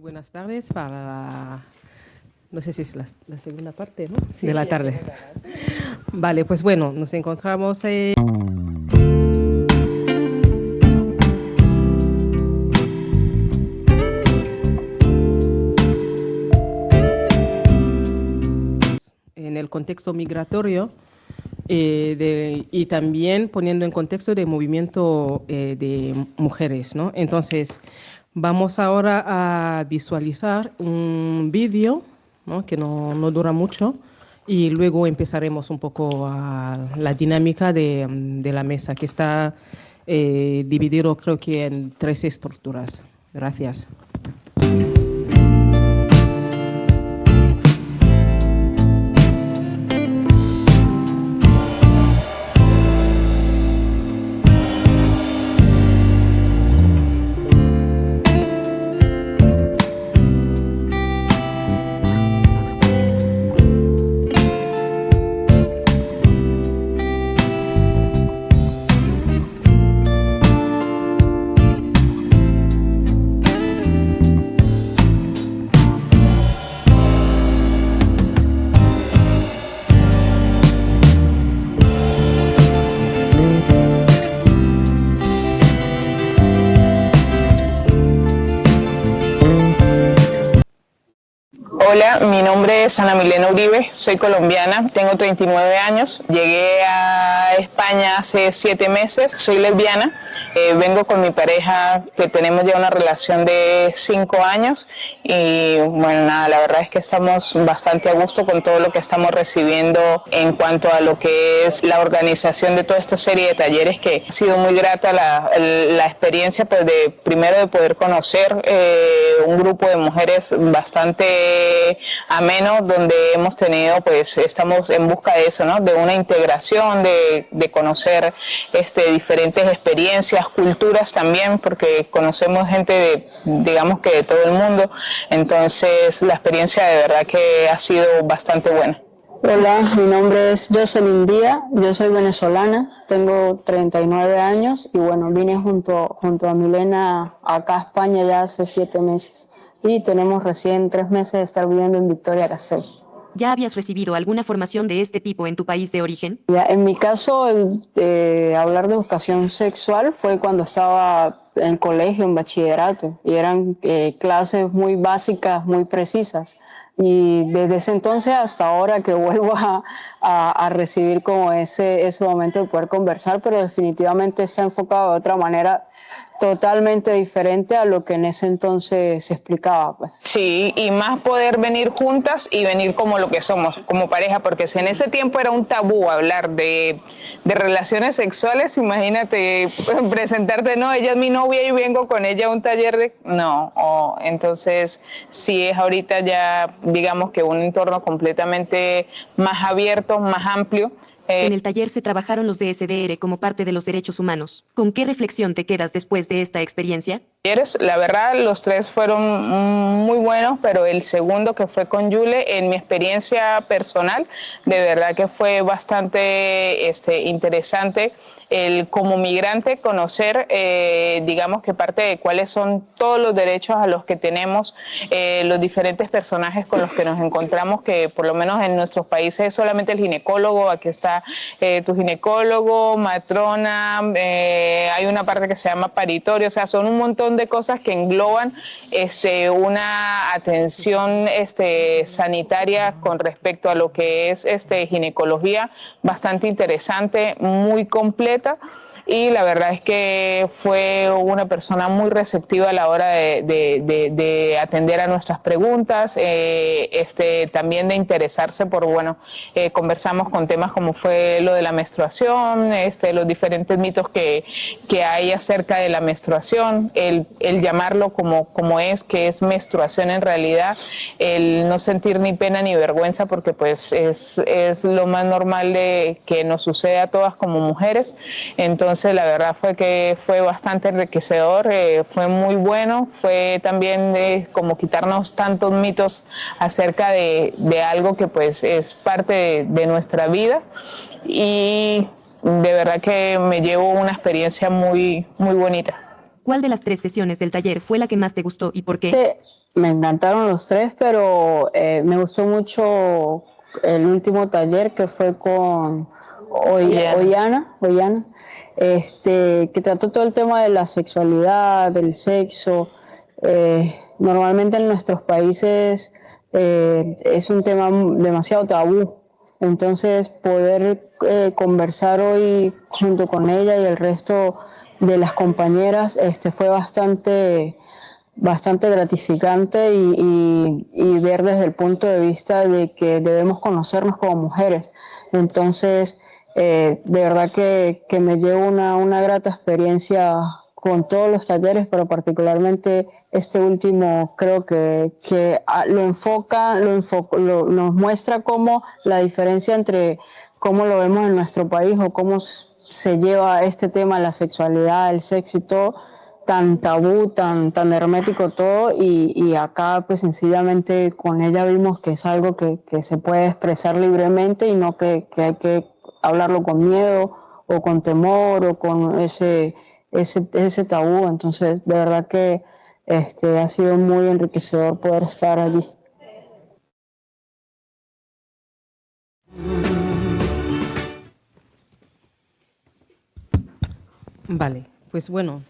Buenas tardes para no sé si es la segunda parte, ¿no? Sí, de la tarde. Vale, pues bueno, nos encontramos en el contexto migratorio y también poniendo en contexto de movimiento de mujeres, ¿no? Entonces, vamos ahora a visualizar un vídeo, ¿no? Que no dura mucho y luego empezaremos un poco a la dinámica de la mesa, que está dividido creo que en 3 estructuras. Gracias. Hola, mi nombre es Ana Milena Uribe, soy colombiana, tengo 39 años, llegué a España hace 7 meses, soy lesbiana, vengo con mi pareja que tenemos ya una relación de 5 años y bueno, nada, la verdad es que estamos bastante a gusto con todo lo que estamos recibiendo en cuanto a lo que es la organización de toda esta serie de talleres, que ha sido muy grata la experiencia, pues primero de poder conocer un grupo de mujeres bastante ameno, donde hemos tenido, pues estamos en busca de eso, ¿no? De una integración, de conocer diferentes experiencias, culturas también, porque conocemos gente digamos que de todo el mundo, entonces la experiencia de verdad que ha sido bastante buena. Hola, mi nombre es Jocelyn Díaz, yo soy venezolana, tengo 39 años y bueno, vine junto a Milena acá a España ya hace 7 meses y tenemos recién 3 meses de estar viviendo en Vitoria-Gasteiz. ¿Ya habías recibido alguna formación de este tipo en tu país de origen? Ya, en mi caso, hablar de educación sexual fue cuando estaba en colegio, en bachillerato, y eran clases muy básicas, muy precisas. Y desde ese entonces hasta ahora que vuelvo a recibir como ese momento de poder conversar, pero definitivamente está enfocado de otra manera totalmente diferente a lo que en ese entonces se explicaba, pues. Sí, y más poder venir juntas y venir como lo que somos, como pareja, porque si en ese tiempo era un tabú hablar de relaciones sexuales, imagínate presentarte, no, ella es mi novia y vengo con ella a un taller de... No, entonces sí es ahorita ya, digamos que un entorno completamente más abierto, más amplio. En el taller se trabajaron los DSDR como parte de los derechos humanos. ¿Con qué reflexión te quedas después de esta experiencia? La verdad, los 3 fueron muy buenos, pero el segundo, que fue con Yule, en mi experiencia personal, de verdad que fue bastante interesante el, como migrante, conocer, digamos que parte de cuáles son todos los derechos a los que tenemos, los diferentes personajes con los que nos encontramos, que por lo menos en nuestros países es solamente el ginecólogo. Aquí está tu ginecólogo, matrona, hay una parte que se llama paritorio, o sea, son un montón de cosas que engloban una atención sanitaria con respecto a lo que es ginecología, bastante interesante, muy completa. Y la verdad es que fue una persona muy receptiva a la hora de atender a nuestras preguntas, también de interesarse por, conversamos con temas como fue lo de la menstruación, los diferentes mitos que hay acerca de la menstruación, el llamarlo como es, que es menstruación en realidad, el no sentir ni pena ni vergüenza, porque pues es lo más normal que nos sucede a todas como mujeres. Entonces la verdad fue que fue bastante enriquecedor, fue muy bueno, fue también como quitarnos tantos mitos acerca de algo que pues es parte de nuestra vida, y de verdad que me llevo una experiencia muy, muy bonita. ¿Cuál de las 3 sesiones del taller fue la que más te gustó y por qué? Me encantaron los 3, pero me gustó mucho el último taller que fue con Ollana, que trató todo el tema de la sexualidad, del sexo. Normalmente en nuestros países es un tema demasiado tabú. Entonces, poder conversar hoy junto con ella y el resto de las compañeras fue bastante gratificante y ver desde el punto de vista de que debemos conocernos como mujeres. Entonces, de verdad que me llevo una grata experiencia con todos los talleres, pero particularmente este último creo que nos muestra cómo la diferencia entre cómo lo vemos en nuestro país o cómo se lleva este tema, la sexualidad, el sexo y todo, tan tabú, tan hermético todo, y acá pues sencillamente con ella vimos que es algo que se puede expresar libremente y no que hay que hablarlo con miedo o con temor o con ese tabú. Entonces, de verdad que ha sido muy enriquecedor poder estar allí. Vale, pues bueno,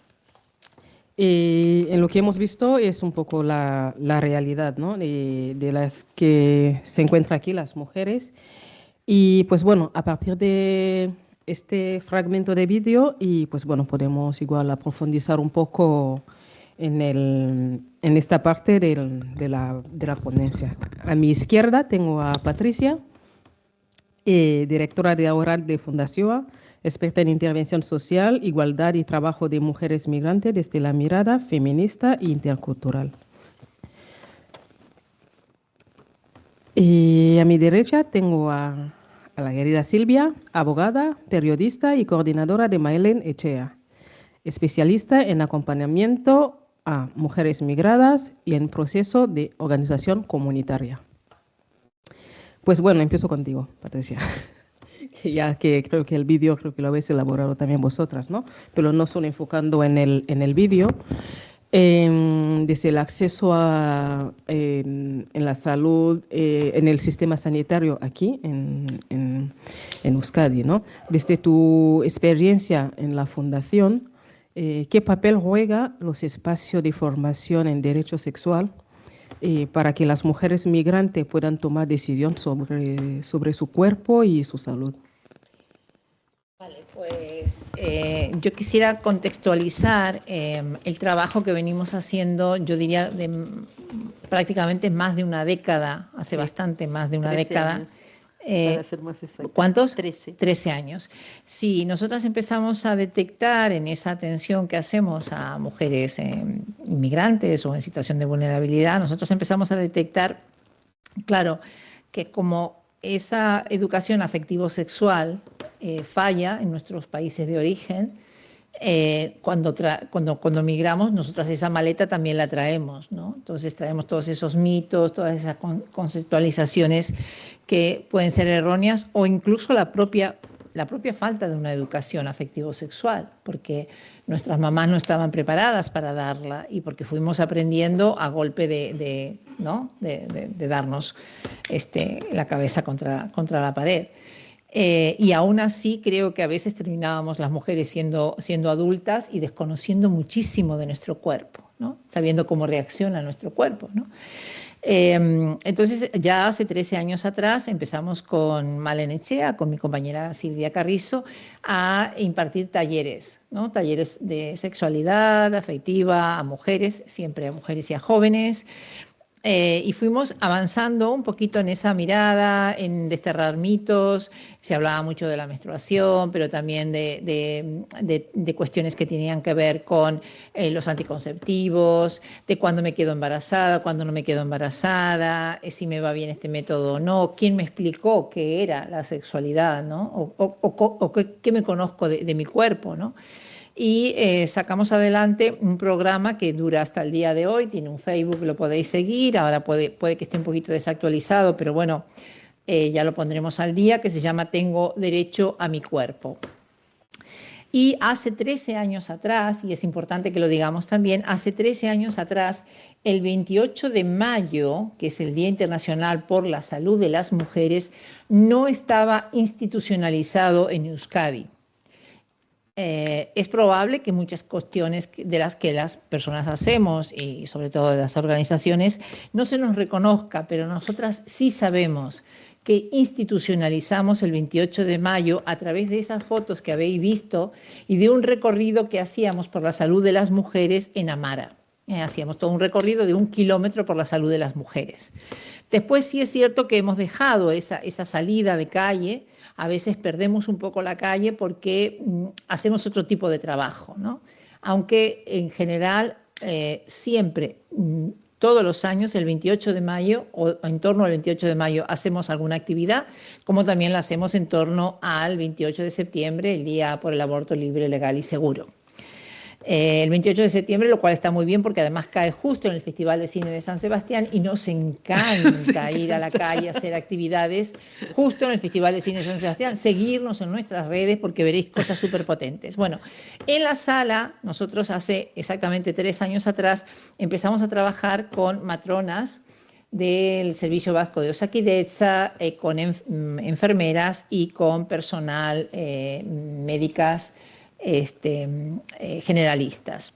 en lo que hemos visto es un poco la realidad, ¿no? De las que se encuentran aquí las mujeres. Y pues bueno, a partir de este fragmento de vídeo, y pues bueno, podemos igual a profundizar un poco en esta parte de la ponencia. A mi izquierda tengo a Patricia, directora de Oral de Fundación, experta en intervención social, igualdad y trabajo de mujeres migrantes desde la mirada feminista e intercultural. Y a mi derecha tengo a la querida Silvia, abogada, periodista y coordinadora de Mailen Echea, especialista en acompañamiento a mujeres migradas y en proceso de organización comunitaria. Pues bueno, empiezo contigo, Patricia. Ya que creo que el vídeo creo que lo habéis elaborado también vosotras, ¿no? Pero no solo enfocando en el vídeo, desde el acceso en la salud, en el sistema sanitario aquí en Euskadi, ¿no? Desde tu experiencia en la fundación, ¿qué papel juega los espacios de formación en derecho sexual para que las mujeres migrantes puedan tomar decisión sobre su cuerpo y su salud? Vale, pues yo quisiera contextualizar el trabajo que venimos haciendo, yo diría, prácticamente más de una década, hace bastante más de una 13 década. años. Para ser más exacta. ¿Cuántos? 13. 13 años. Sí, nosotras empezamos a detectar en esa atención que hacemos a mujeres inmigrantes o en situación de vulnerabilidad, nosotros empezamos a detectar, claro, que como esa educación afectivo-sexual falla en nuestros países de origen, cuando migramos, nosotras esa maleta también la traemos, ¿no? Entonces traemos todos esos mitos, todas esas conceptualizaciones que pueden ser erróneas o incluso la propia falta de una educación afectivo-sexual, porque nuestras mamás no estaban preparadas para darla y porque fuimos aprendiendo a golpe de darnos la cabeza contra la pared. Y aún así creo que a veces terminábamos las mujeres siendo adultas y desconociendo muchísimo de nuestro cuerpo, ¿no? Sabiendo cómo reacciona nuestro cuerpo, ¿no? Entonces ya hace 13 años atrás empezamos con Mailen Echea, con mi compañera Silvia Carrizo, a impartir talleres, ¿no? Talleres de sexualidad afectiva a mujeres, siempre a mujeres y a jóvenes. Y fuimos avanzando un poquito en esa mirada, en desterrar mitos. Se hablaba mucho de la menstruación, pero también de cuestiones que tenían que ver con los anticonceptivos, de cuándo me quedo embarazada, cuándo no me quedo embarazada, si me va bien este método o no, quién me explicó qué era la sexualidad, ¿no? O qué me conozco de mi cuerpo, ¿no? Y sacamos adelante un programa que dura hasta el día de hoy, tiene un Facebook, lo podéis seguir, ahora puede que esté un poquito desactualizado, pero bueno, ya lo pondremos al día, que se llama Tengo Derecho a mi Cuerpo. Y hace 13 años atrás, y es importante que lo digamos también, hace 13 años atrás, el 28 de mayo, que es el Día Internacional por la Salud de las Mujeres, no estaba institucionalizado en Euskadi. Es probable que muchas cuestiones de las que las personas hacemos, y sobre todo de las organizaciones, no se nos reconozca, pero nosotras sí sabemos que institucionalizamos el 28 de mayo a través de esas fotos que habéis visto y de un recorrido que hacíamos por la salud de las mujeres en Amara. Hacíamos todo un recorrido de 1 kilómetro por la salud de las mujeres. Después sí es cierto que hemos dejado esa salida de calle. A veces perdemos un poco la calle porque hacemos otro tipo de trabajo, ¿no? Aunque en general siempre, todos los años, el 28 de mayo o en torno al 28 de mayo hacemos alguna actividad, como también la hacemos en torno al 28 de septiembre, el Día por el Aborto Libre, Legal y Seguro. El 28 de septiembre, lo cual está muy bien porque además cae justo en el Festival de Cine de San Sebastián y nos encanta ir a la calle a hacer actividades justo en el Festival de Cine de San Sebastián, seguirnos en nuestras redes porque veréis cosas súper potentes. Bueno, en la sala, nosotros hace exactamente 3 años atrás empezamos a trabajar con matronas del Servicio Vasco de Osakidetza, con enfermeras y con personal médicas generalistas.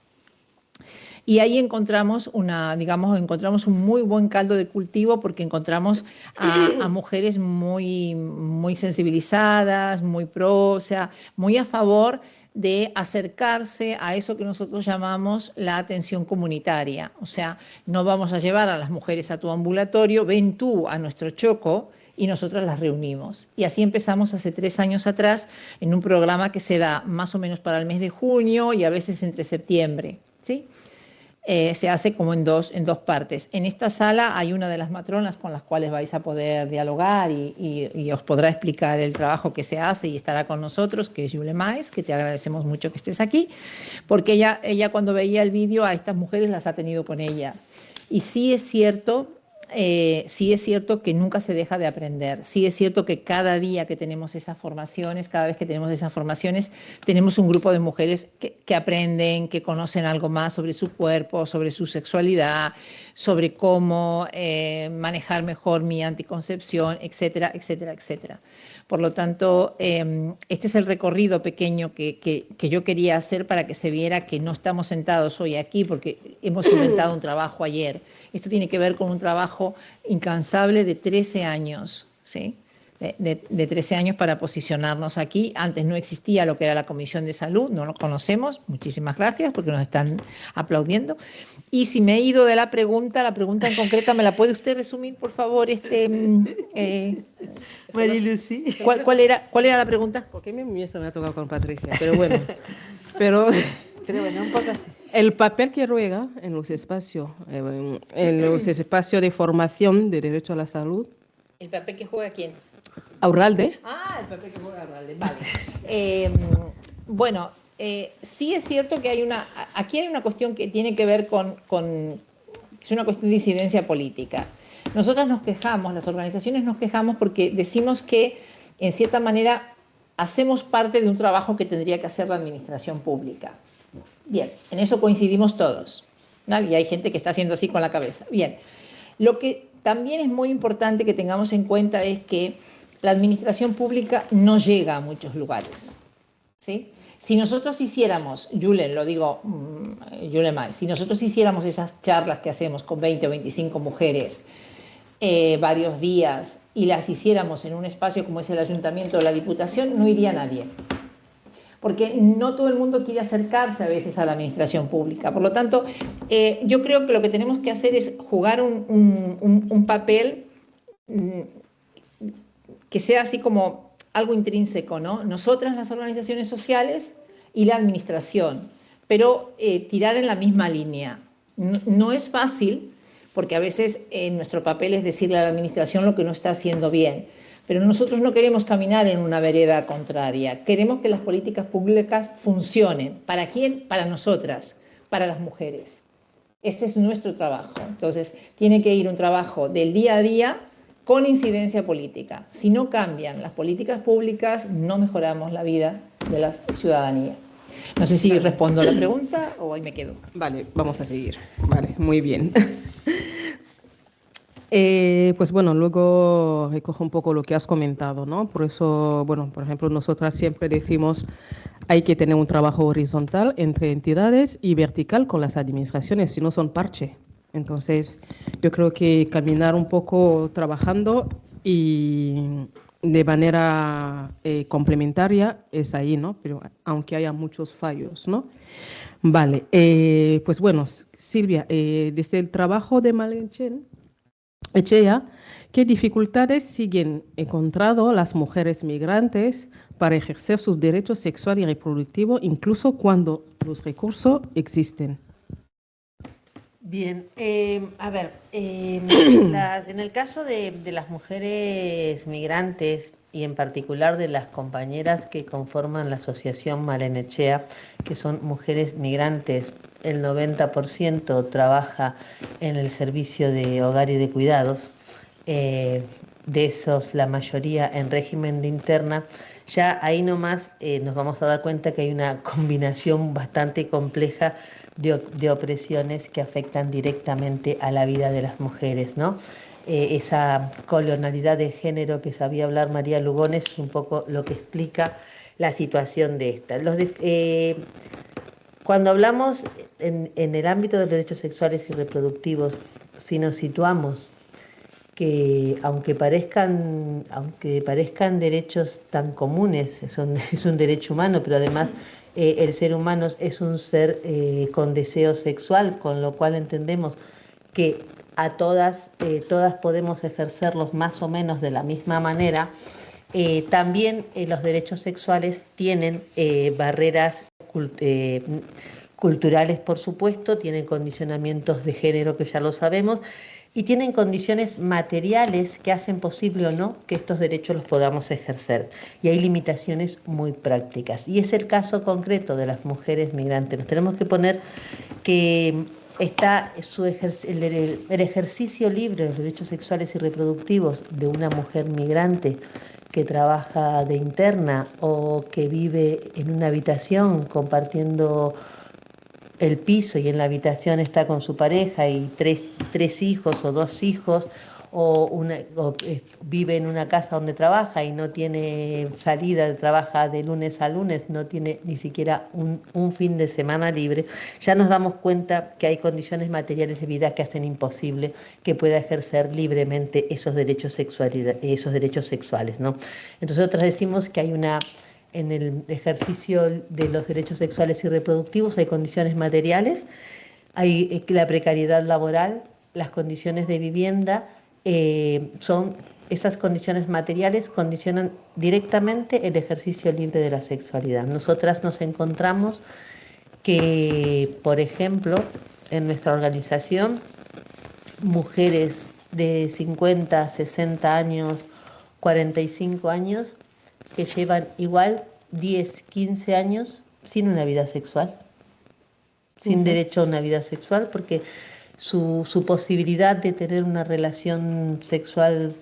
Y ahí encontramos encontramos un muy buen caldo de cultivo porque encontramos a mujeres muy, muy sensibilizadas, muy pro, o sea, muy a favor de acercarse a eso que nosotros llamamos la atención comunitaria. O sea, no vamos a llevar a las mujeres a tu ambulatorio, ven tú a nuestro choco y nosotras las reunimos. Y así empezamos hace 3 años atrás en un programa que se da más o menos para el mes de junio y a veces entre septiembre, ¿sí? Se hace como en dos partes. En esta sala hay una de las matronas con las cuales vais a poder dialogar y os podrá explicar el trabajo que se hace y estará con nosotros, que es Yule Maes, que te agradecemos mucho que estés aquí, porque ella cuando veía el vídeo a estas mujeres las ha tenido con ella. Y sí es cierto que nunca se deja de aprender. Sí es cierto que cada día que tenemos esas formaciones, cada vez que tenemos esas formaciones, tenemos un grupo de mujeres que aprenden, que conocen algo más sobre su cuerpo, sobre su sexualidad, sobre cómo manejar mejor mi anticoncepción, etcétera, etcétera, etcétera. Por lo tanto, este es el recorrido pequeño que yo quería hacer para que se viera que no estamos sentados hoy aquí porque hemos inventado un trabajo ayer. Esto tiene que ver con un trabajo incansable de 13 años, ¿sí? De 13 años para posicionarnos aquí. Antes no existía lo que era la Comisión de Salud, no lo conocemos. Muchísimas gracias porque nos están aplaudiendo. Y si me he ido de la pregunta en concreta, ¿me la puede usted resumir, por favor? Marilucy. ¿Cuál era la pregunta? Porque me ha tocado con Patricia, pero bueno. Pero bueno, un poco así. el papel que juega en los espacios de formación de derecho a la salud. ¿El papel que juega quién? Aurralde. El papel que juega Aurralde, vale. Bueno, sí es cierto que aquí hay una cuestión que tiene que ver es una cuestión de incidencia política. Nosotras nos quejamos, las organizaciones nos quejamos porque decimos que, en cierta manera, hacemos parte de un trabajo que tendría que hacer la administración pública. Bien, en eso coincidimos todos. Y hay gente que está haciendo así con la cabeza. Bien, lo que también es muy importante que tengamos en cuenta es que la administración pública no llega a muchos lugares, ¿sí? Si nosotros hiciéramos, Yule Maes, si nosotros hiciéramos esas charlas que hacemos con 20 o 25 mujeres varios días y las hiciéramos en un espacio como es el Ayuntamiento o la Diputación, no iría nadie. Porque no todo el mundo quiere acercarse a veces a la administración pública. Por lo tanto, yo creo que lo que tenemos que hacer es jugar un papel que sea así como algo intrínseco, ¿no? Nosotras, las organizaciones sociales y la administración, pero tirar en la misma línea. No es fácil, porque a veces nuestro papel es decirle a la administración lo que no está haciendo bien. Pero nosotros no queremos caminar en una vereda contraria. Queremos que las políticas públicas funcionen. ¿Para quién? Para nosotras, para las mujeres. Ese es nuestro trabajo. Entonces, tiene que ir un trabajo del día a día con incidencia política. Si no cambian las políticas públicas, no mejoramos la vida de la ciudadanía. No sé si respondo a la pregunta o ahí me quedo. Vale, vamos a seguir. Vale, muy bien. Pues bueno, luego recojo un poco lo que has comentado, ¿no? Por eso, bueno, por ejemplo, nosotras siempre decimos hay que tener un trabajo horizontal entre entidades y vertical con las administraciones, si no son parche. Entonces, yo creo que caminar un poco trabajando y de manera complementaria es ahí, ¿no? Pero aunque haya muchos fallos, ¿no? Vale, pues bueno, Silvia, desde el trabajo de Malenchen, Echea, ¿qué dificultades siguen encontrando las mujeres migrantes para ejercer sus derechos sexual y reproductivo, incluso cuando los recursos existen? Bien, a ver, en el caso de las mujeres migrantes y en particular de las compañeras que conforman la asociación Malenechea, que son mujeres migrantes, el 90% trabaja en el servicio de hogar y de cuidados, de esos la mayoría en régimen de interna. Ya ahí nomás nos vamos a dar cuenta que hay una combinación bastante compleja de opresiones que afectan directamente a la vida de las mujeres, ¿no? Esa colonialidad de género que sabía hablar María Lugones es un poco lo que explica la situación de esta. Cuando hablamos en el ámbito de los derechos sexuales y reproductivos, si nos situamos que aunque parezcan derechos tan comunes, es un derecho humano, pero además el ser humano es un ser con deseo sexual, con lo cual entendemos que a todas podemos ejercerlos más o menos de la misma manera. También los derechos sexuales tienen barreras culturales, por supuesto, tienen condicionamientos de género que ya lo sabemos, y tienen condiciones materiales que hacen posible o no que estos derechos los podamos ejercer. Y hay limitaciones muy prácticas. Y es el caso concreto de las mujeres migrantes. Nos tenemos que poner que está el ejercicio libre de los derechos sexuales y reproductivos de una mujer migrante que trabaja de interna o que vive en una habitación compartiendo el piso y en la habitación está con su pareja y tres hijos o dos hijos, o vive en una casa donde trabaja y no tiene salida, trabaja de lunes a lunes, no tiene ni siquiera un fin de semana libre, ya nos damos cuenta que hay condiciones materiales de vida que hacen imposible que pueda ejercer libremente esos derechos sexuales, ¿no? Entonces nosotros decimos que hay en el ejercicio de los derechos sexuales y reproductivos hay condiciones materiales, hay la precariedad laboral, las condiciones de vivienda, esas condiciones materiales condicionan directamente el ejercicio libre de la sexualidad. Nosotras nos encontramos que, por ejemplo, en nuestra organización, mujeres de 50, 60 años, 45 años, que llevan igual 10, 15 años sin una vida sexual, sin derecho a una vida sexual, porque su posibilidad de tener una relación sexual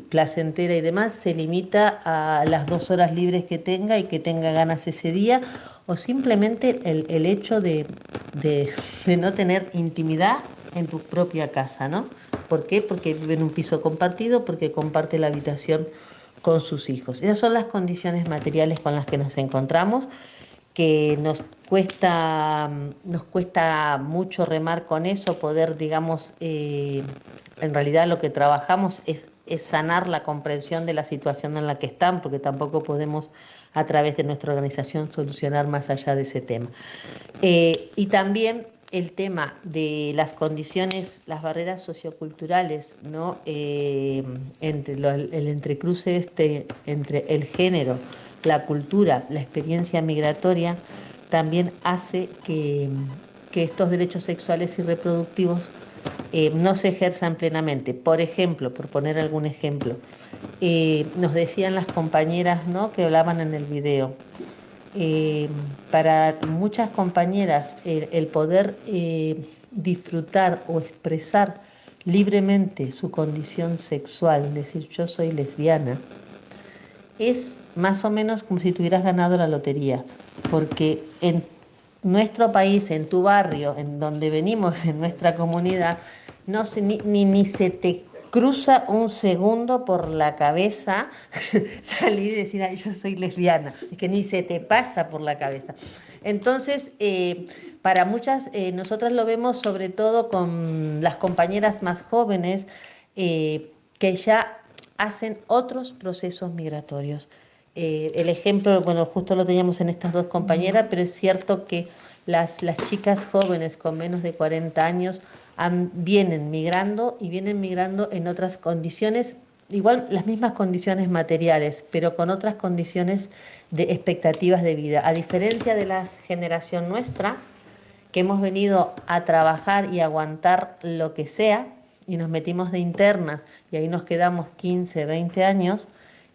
placentera y demás se limita a las 2 horas libres que tenga y que tenga ganas ese día, o simplemente el hecho de no tener intimidad en tu propia casa, ¿no? ¿Por qué? Porque vive en un piso compartido, porque comparte la habitación con sus hijos. Esas son las condiciones materiales con las que nos encontramos, que nos cuesta mucho remar con eso, poder, digamos, en realidad lo que trabajamos es sanar la comprensión de la situación en la que están, porque tampoco podemos a través de nuestra organización solucionar más allá de ese tema. Y también el tema de las condiciones, las barreras socioculturales, ¿no? Entre el entrecruce entre el género, la cultura, la experiencia migratoria, también hace que estos derechos sexuales y reproductivos no se ejerzan plenamente. Por ejemplo, por poner algún ejemplo, nos decían las compañeras, ¿no?, que hablaban en el video, para muchas compañeras el poder disfrutar o expresar libremente su condición sexual, decir yo soy lesbiana, es más o menos como si tuvieras ganado la lotería, porque en nuestro país, en tu barrio, en donde venimos, en nuestra comunidad, no se, ni se te cruza un segundo por la cabeza salir y decir, ay, yo soy lesbiana, es que ni se te pasa por la cabeza. Entonces, para muchas, nosotros lo vemos sobre todo con las compañeras más jóvenes que ya hacen otros procesos migratorios. El ejemplo, bueno, justo lo teníamos en estas dos compañeras, pero es cierto que las chicas jóvenes con menos de 40 años vienen migrando y vienen migrando en otras condiciones, igual las mismas condiciones materiales, pero con otras condiciones de expectativas de vida. A diferencia de la generación nuestra, que hemos venido a trabajar y aguantar lo que sea, y nos metimos de internas y ahí nos quedamos 15, 20 años,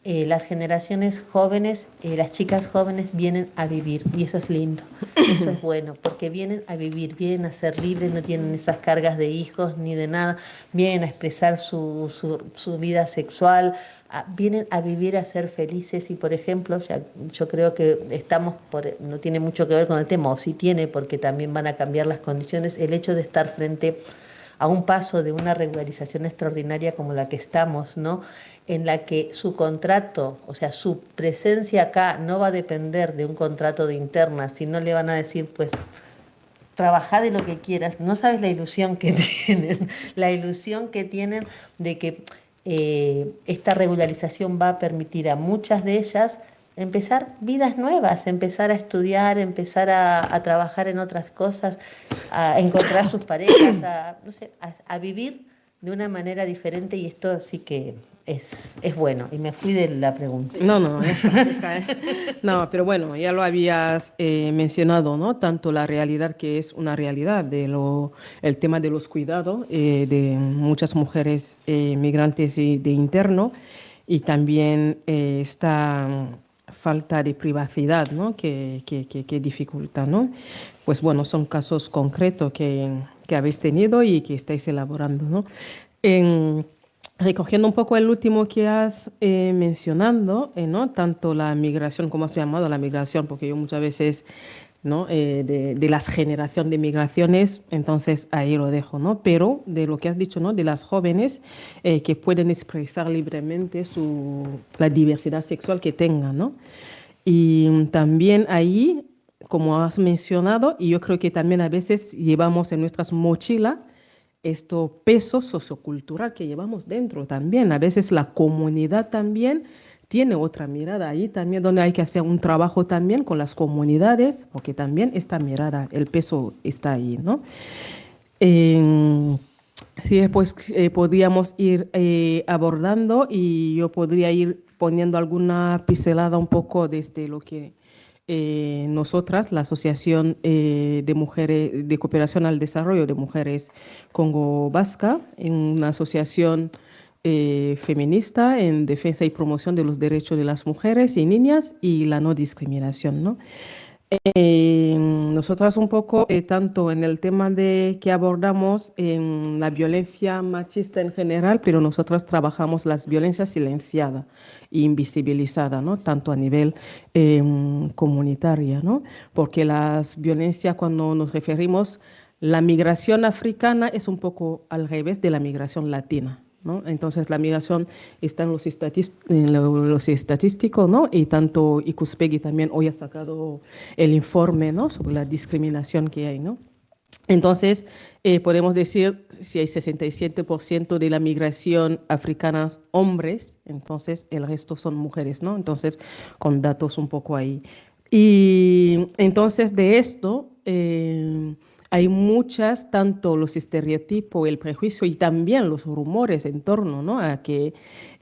las generaciones jóvenes, las chicas jóvenes vienen a vivir y eso es lindo, eso es bueno, porque vienen a vivir, vienen a ser libres, no tienen esas cargas de hijos ni de nada, vienen a expresar su vida sexual, vienen a vivir, a ser felices y por ejemplo, yo creo que no tiene mucho que ver con el tema, o sí tiene, porque también van a cambiar las condiciones, el hecho de estar frente a un paso de una regularización extraordinaria como la que estamos, ¿no? En la que su contrato, o sea, su presencia acá no va a depender de un contrato de interna, sino le van a decir, pues, trabajá de lo que quieras. No sabes la ilusión que tienen de que esta regularización va a permitir a muchas de ellas empezar vidas nuevas, empezar a estudiar, empezar a trabajar en otras cosas, a encontrar sus parejas, a vivir de una manera diferente y esto sí que es bueno. Y me fui de la pregunta. No, está. No, pero bueno, ya lo habías mencionado, ¿no? Tanto la realidad que es una realidad, el tema de los cuidados de muchas mujeres migrantes y de interno, y también esta falta de privacidad, ¿no? que dificulta, ¿no? Pues bueno, son casos concretos que habéis tenido y que estáis elaborando, ¿no? Recogiendo un poco el último que has mencionado, ¿no? Tanto la migración, como has llamado la migración, porque yo muchas veces, ¿no? De la generación de migraciones, entonces ahí lo dejo, ¿no? Pero de lo que has dicho, ¿no? De las jóvenes que pueden expresar libremente la diversidad sexual que tengan, ¿no? Y también ahí, como has mencionado, y yo creo que también a veces llevamos en nuestras mochilas esto peso sociocultural que llevamos dentro también. A veces la comunidad también tiene otra mirada ahí también, donde hay que hacer un trabajo también con las comunidades, porque también esta mirada, el peso está ahí, ¿no? Sí, pues podríamos ir abordando y yo podría ir poniendo alguna pincelada un poco desde lo que nosotras, la Asociación de Mujeres de Cooperación al Desarrollo de Mujeres Congo Vasca, en una asociación feminista en defensa y promoción de los derechos de las mujeres y niñas y la no discriminación, ¿no? Nosotras un poco, tanto en el tema que abordamos en la violencia machista en general, pero nosotras trabajamos las violencias silenciadas e invisibilizadas, ¿no? Tanto a nivel comunitaria, ¿no? Porque las violencias, cuando nos referimos, la migración africana es un poco al revés de la migración latina, ¿no? Entonces la migración está en los estadísticos, ¿no? Y tanto Ikuspegui también hoy ha sacado el informe, ¿no? Sobre la discriminación que hay, ¿no? Entonces podemos decir si hay 67% de la migración africana hombres, entonces el resto son mujeres, ¿no? Entonces con datos un poco ahí. Y entonces de esto hay muchas, tanto los estereotipos, el prejuicio y también los rumores en torno, ¿no? A que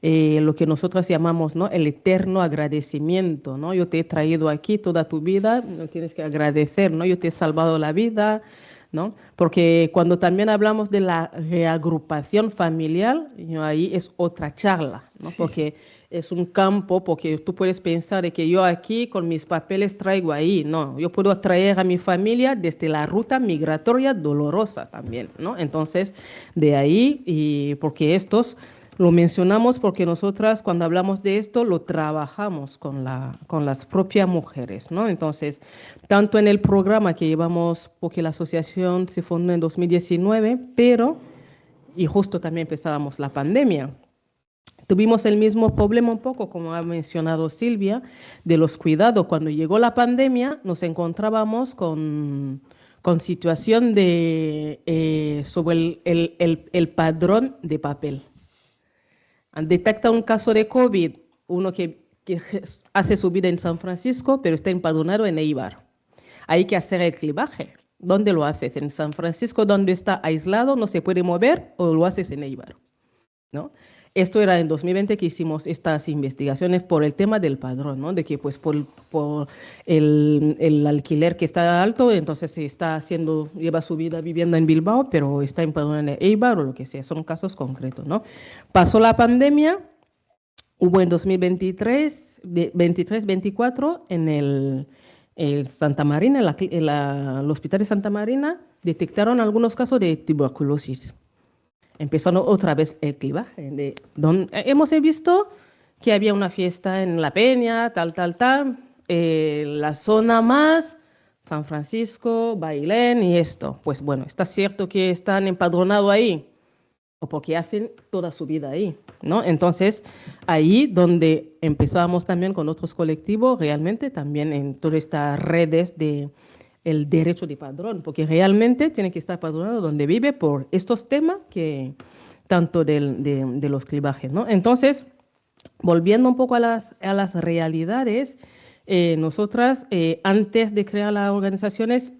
lo que nosotros llamamos, ¿no? El eterno agradecimiento, ¿no? Yo te he traído aquí toda tu vida, no tienes que agradecer, ¿no? Yo te he salvado la vida, ¿no? Porque cuando también hablamos de la reagrupación familiar, ahí es otra charla, ¿no? Porque es un campo, porque tú puedes pensar de que yo aquí con mis papeles traigo ahí, no, yo puedo traer a mi familia desde la ruta migratoria dolorosa también, ¿no? Entonces, de ahí, y porque estos Lo mencionamos porque nosotras cuando hablamos de esto lo trabajamos con las propias mujeres, ¿no? Entonces, tanto en el programa que llevamos, porque la asociación se fundó en 2019, y justo también empezábamos la pandemia. Tuvimos el mismo problema un poco, como ha mencionado Silvia, de los cuidados. Cuando llegó la pandemia nos encontrábamos con situación sobre el padrón de papel. Detecta un caso de COVID, uno que hace su vida en San Francisco, pero está empadronado en Eibar. Hay que hacer el clivaje. ¿Dónde lo haces? ¿En San Francisco, donde está aislado, no se puede mover, o lo haces en Eibar? ¿No? Esto era en 2020 que hicimos estas investigaciones por el tema del padrón, ¿no? De que pues por el alquiler que está alto, entonces se está lleva su vida viviendo en Bilbao, pero está empadronado en Eibar o lo que sea, son casos concretos, ¿no? Pasó la pandemia, hubo en 2023, 24 en el Santa Marina, el hospital de Santa Marina, detectaron algunos casos de tuberculosis. Empezó otra vez el clivaje. Hemos visto que había una fiesta en La Peña, tal. La zona más, San Francisco, Bailén y esto. Pues bueno, está cierto que están empadronados ahí, o porque hacen toda su vida ahí, ¿no? Entonces, ahí donde empezamos también con otros colectivos, realmente también en todas estas redes de el derecho de padrón, porque realmente tiene que estar padronado donde vive por estos temas que tanto de los clivajes, ¿no? Entonces, volviendo un poco a las realidades, nosotras, antes de crear las organizaciones,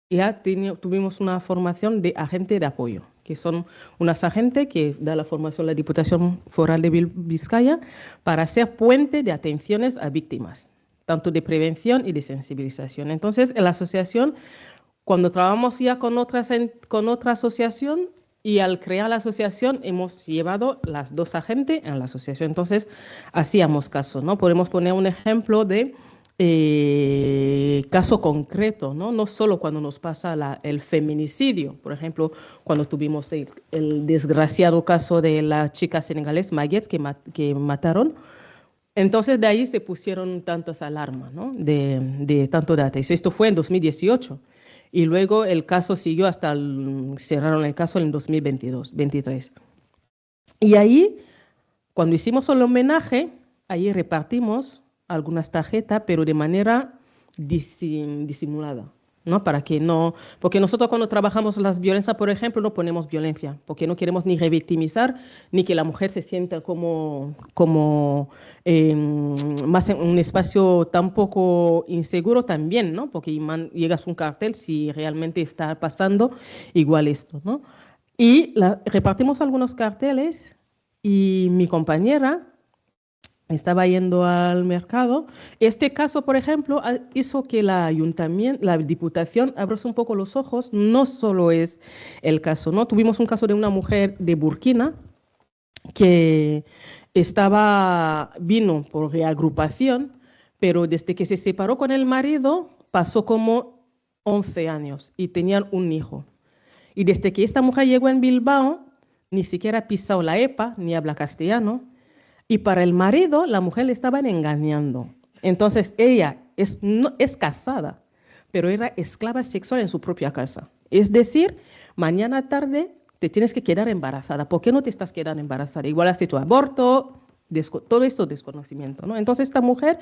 ya tuvimos una formación de agente de apoyo, que son unas agentes que da la formación la Diputación Foral de Vizcaya para ser puente de atenciones a víctimas, tanto de prevención y de sensibilización. Entonces, en la asociación, cuando trabajamos ya con otra asociación, y al crear la asociación hemos llevado las dos agentes en la asociación. Entonces, hacíamos caso, ¿no? Podemos poner un ejemplo de caso concreto, ¿no? No solo cuando nos pasa el feminicidio, por ejemplo, cuando tuvimos el desgraciado caso de la chica senegalesa Maguette que mataron. Entonces, de ahí se pusieron tantas alarmas, ¿no? de tanto data. Esto fue en 2018. Y luego el caso siguió cerraron el caso en 2023. Y ahí, cuando hicimos el homenaje, ahí repartimos algunas tarjetas, pero de manera disimulada, ¿no? Porque nosotros cuando trabajamos las violencias, por ejemplo, no ponemos violencia, porque no queremos ni revictimizar, ni que la mujer se sienta como más en un espacio tan poco inseguro también, ¿no? Porque llegas a un cartel si realmente está pasando igual esto, ¿no? Y repartimos algunos carteles y mi compañera estaba yendo al mercado. Este caso, por ejemplo, hizo que la Diputación abriese un poco los ojos. No solo es el caso, ¿no? Tuvimos un caso de una mujer de Burkina que vino por reagrupación, pero desde que se separó con el marido pasó como 11 años y tenían un hijo. Y desde que esta mujer llegó en Bilbao, ni siquiera ha pisado la EPA, ni habla castellano. Y para el marido, la mujer le estaban engañando. Entonces, ella no, es casada, pero era esclava sexual en su propia casa. Es decir, mañana tarde te tienes que quedar embarazada. ¿Por qué no te estás quedando embarazada? Igual has hecho aborto, todo esto desconocimiento, ¿no? Entonces, esta mujer,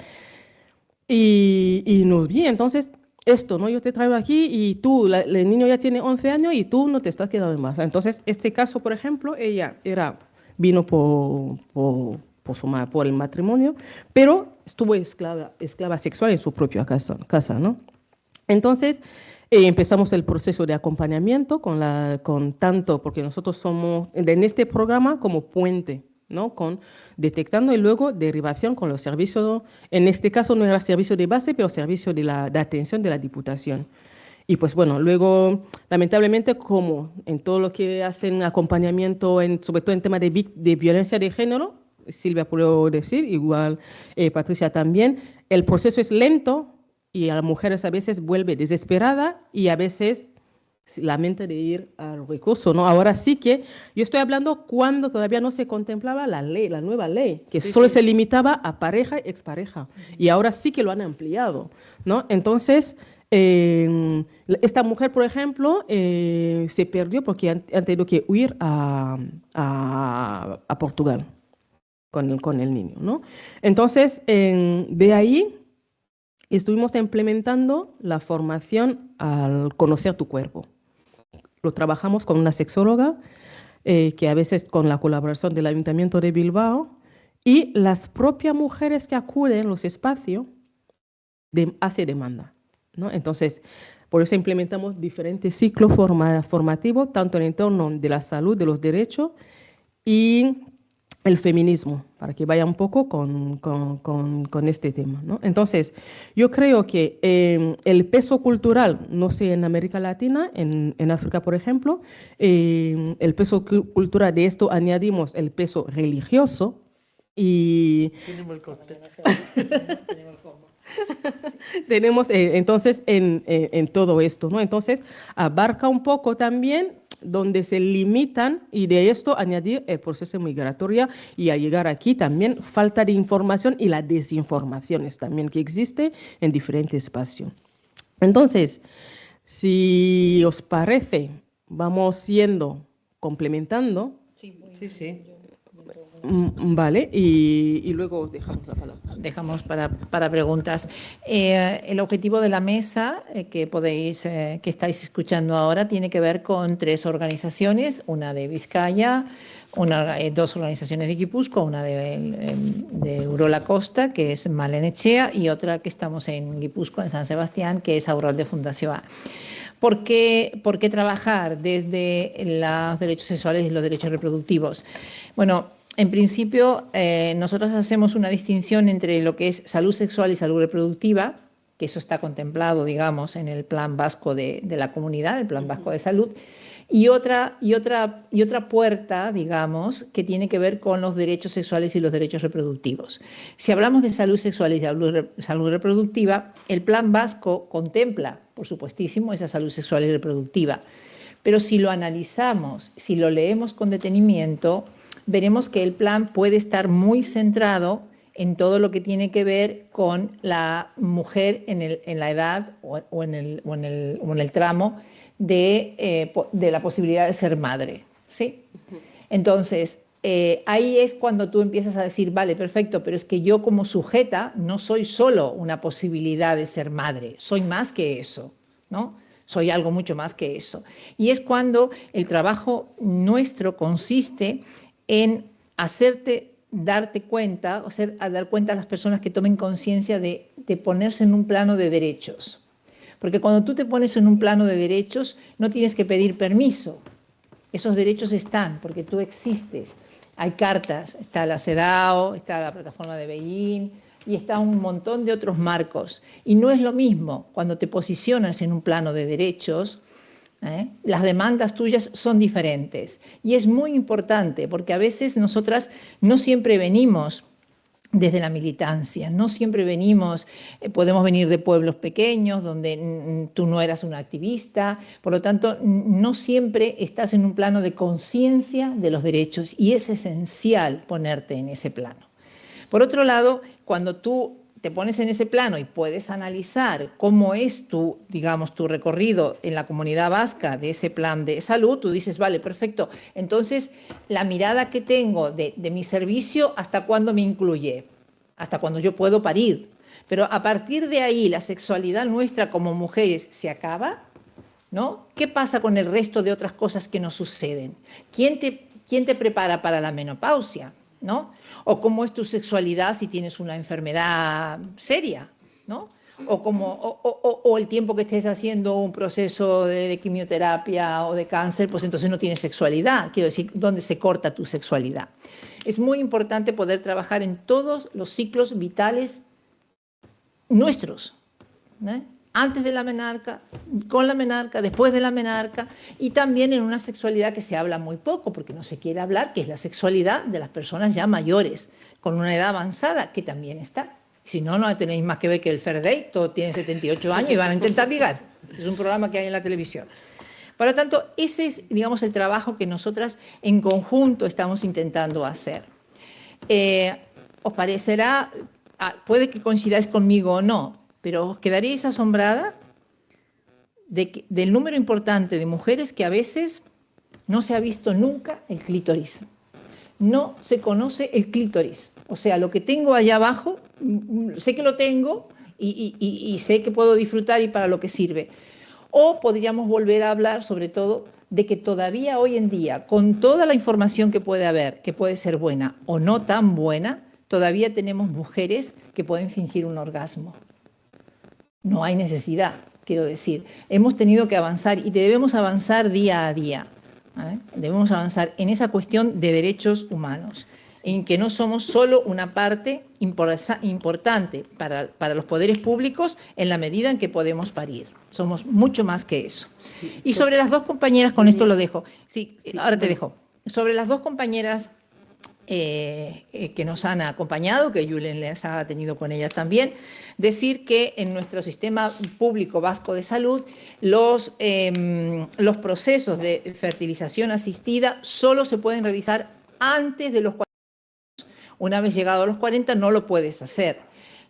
y nos vi, entonces, esto, ¿no? Yo te traigo aquí y tú, el niño ya tiene 11 años y tú no te estás quedando embarazada. Entonces, este caso, por ejemplo, ella vino por el matrimonio, pero estuvo esclava sexual en su propia casa, ¿no? Entonces, empezamos el proceso de acompañamiento con tanto, porque nosotros somos en este programa como puente, ¿no? Detectando y luego derivación con los servicios, en este caso no era servicio de base, pero servicio de atención de la Diputación. Y pues bueno, luego, lamentablemente, como en todo lo que hacen acompañamiento, sobre todo en temas de violencia de género, Silvia pudo decir, igual Patricia también, el proceso es lento y a las mujeres a veces vuelve desesperada y a veces la mente de ir al recurso, ¿no? Ahora sí que yo estoy hablando cuando todavía no se contemplaba la ley, la nueva ley, que solo se limitaba a pareja y expareja, y ahora sí que lo han ampliado, ¿no? Entonces, esta mujer, por ejemplo, se perdió porque han tenido que huir a Portugal con el niño, ¿no? Entonces, de ahí estuvimos implementando la formación al conocer tu cuerpo. Lo trabajamos con una sexóloga, que a veces con la colaboración del Ayuntamiento de Bilbao, y las propias mujeres que acuden a los espacios hace demanda, ¿no? Entonces, por eso implementamos diferentes ciclos formativos, tanto en el entorno de la salud, de los derechos y el feminismo, para que vaya un poco con este tema, ¿no? Entonces, yo creo que el peso cultural, no sé, en América Latina, en África, por ejemplo, el peso cultural de esto añadimos el peso religioso y Tenemos el coste. tenemos entonces en todo esto, ¿no? Entonces, abarca un poco también donde se limitan y de esto añadir el proceso migratorio y a llegar aquí también falta de información y la desinformación también que existe en diferentes espacios. Entonces, si os parece, vamos complementando. Sí, sí. Vale, y luego dejamos la palabra. Dejamos para preguntas. El objetivo de la mesa que estáis escuchando ahora tiene que ver con 3 organizaciones, una de Vizcaya, 2 organizaciones de Guipúzcoa, una de Urola Costa, que es Malenechea, y otra que estamos en Guipúzcoa, en San Sebastián, que es Aurrol de Fundación A. ¿Por qué trabajar desde los derechos sexuales y los derechos reproductivos? Bueno, en principio, nosotros hacemos una distinción entre lo que es salud sexual y salud reproductiva, que eso está contemplado, digamos, en el Plan Vasco de la Comunidad, el Plan Vasco de Salud, y otra puerta, digamos, que tiene que ver con los derechos sexuales y los derechos reproductivos. Si hablamos de salud sexual y salud reproductiva, el Plan Vasco contempla, por supuestísimo, esa salud sexual y reproductiva, pero si lo analizamos, si lo leemos con detenimiento, veremos que el plan puede estar muy centrado en todo lo que tiene que ver con la mujer en la edad o en el tramo de la posibilidad de ser madre, ¿sí? Entonces, ahí es cuando tú empiezas a decir, vale, perfecto, pero es que yo como sujeta no soy solo una posibilidad de ser madre, soy más que eso, ¿no? Soy algo mucho más que eso. Y es cuando el trabajo nuestro consiste en darte cuenta, a dar cuenta a las personas que tomen conciencia de ponerse en un plano de derechos. Porque cuando tú te pones en un plano de derechos, no tienes que pedir permiso. Esos derechos están, porque tú existes. Hay cartas, está la CEDAW, está la plataforma de Beijing, y está un montón de otros marcos. Y no es lo mismo cuando te posicionas en un plano de derechos, las demandas tuyas son diferentes. Y es muy importante porque a veces nosotras no siempre venimos desde la militancia, no siempre podemos venir de pueblos pequeños donde tú no eras una activista, por lo tanto no siempre estás en un plano de conciencia de los derechos y es esencial ponerte en ese plano. Por otro lado, cuando tú te pones en ese plano y puedes analizar cómo es tu recorrido en la comunidad vasca de ese plan de salud, tú dices, vale, perfecto, entonces la mirada que tengo de mi servicio, ¿hasta cuándo me incluye? Hasta cuando yo puedo parir. Pero a partir de ahí, la sexualidad nuestra como mujeres se acaba, ¿no? ¿Qué pasa con el resto de otras cosas que nos suceden? ¿Quién te prepara para la menopausia? ¿No? O cómo es tu sexualidad si tienes una enfermedad seria, ¿no? O el tiempo que estés haciendo un proceso de quimioterapia o de cáncer, pues entonces no tienes sexualidad. Quiero decir, ¿dónde se corta tu sexualidad? Es muy importante poder trabajar en todos los ciclos vitales nuestros, ¿no? Antes de la menarca, con la menarca, después de la menarca, y también en una sexualidad que se habla muy poco, porque no se quiere hablar, que es la sexualidad de las personas ya mayores, con una edad avanzada, que también está. Si no, no tenéis más que ver que el Fair Date, todos tienen 78 años y van a intentar ligar. Es un programa que hay en la televisión. Por lo tanto, ese es, digamos, el trabajo que nosotras en conjunto estamos intentando hacer. Os parecerá, puede que coincidáis conmigo o no, pero os quedaréis asombrada del número importante de mujeres que a veces no se ha visto nunca el clítoris. No se conoce el clítoris. O sea, lo que tengo allá abajo, sé que lo tengo y sé que puedo disfrutar y para lo que sirve. O podríamos volver a hablar, sobre todo, de que todavía hoy en día, con toda la información que puede haber, que puede ser buena o no tan buena, todavía tenemos mujeres que pueden fingir un orgasmo. No hay necesidad, quiero decir. Hemos tenido que avanzar y debemos avanzar día a día. Debemos avanzar en esa cuestión de derechos humanos, en que no somos solo una parte importante para los poderes públicos en la medida en que podemos parir. Somos mucho más que eso. Y sobre las dos compañeras, con esto lo dejo. Sí, ahora te dejo. Sobre las dos compañeras que nos han acompañado, que Julen les ha tenido con ellas también, decir que en nuestro sistema público vasco de salud los procesos de fertilización asistida solo se pueden realizar antes de los 40 años. Una vez llegado a los 40 no lo puedes hacer.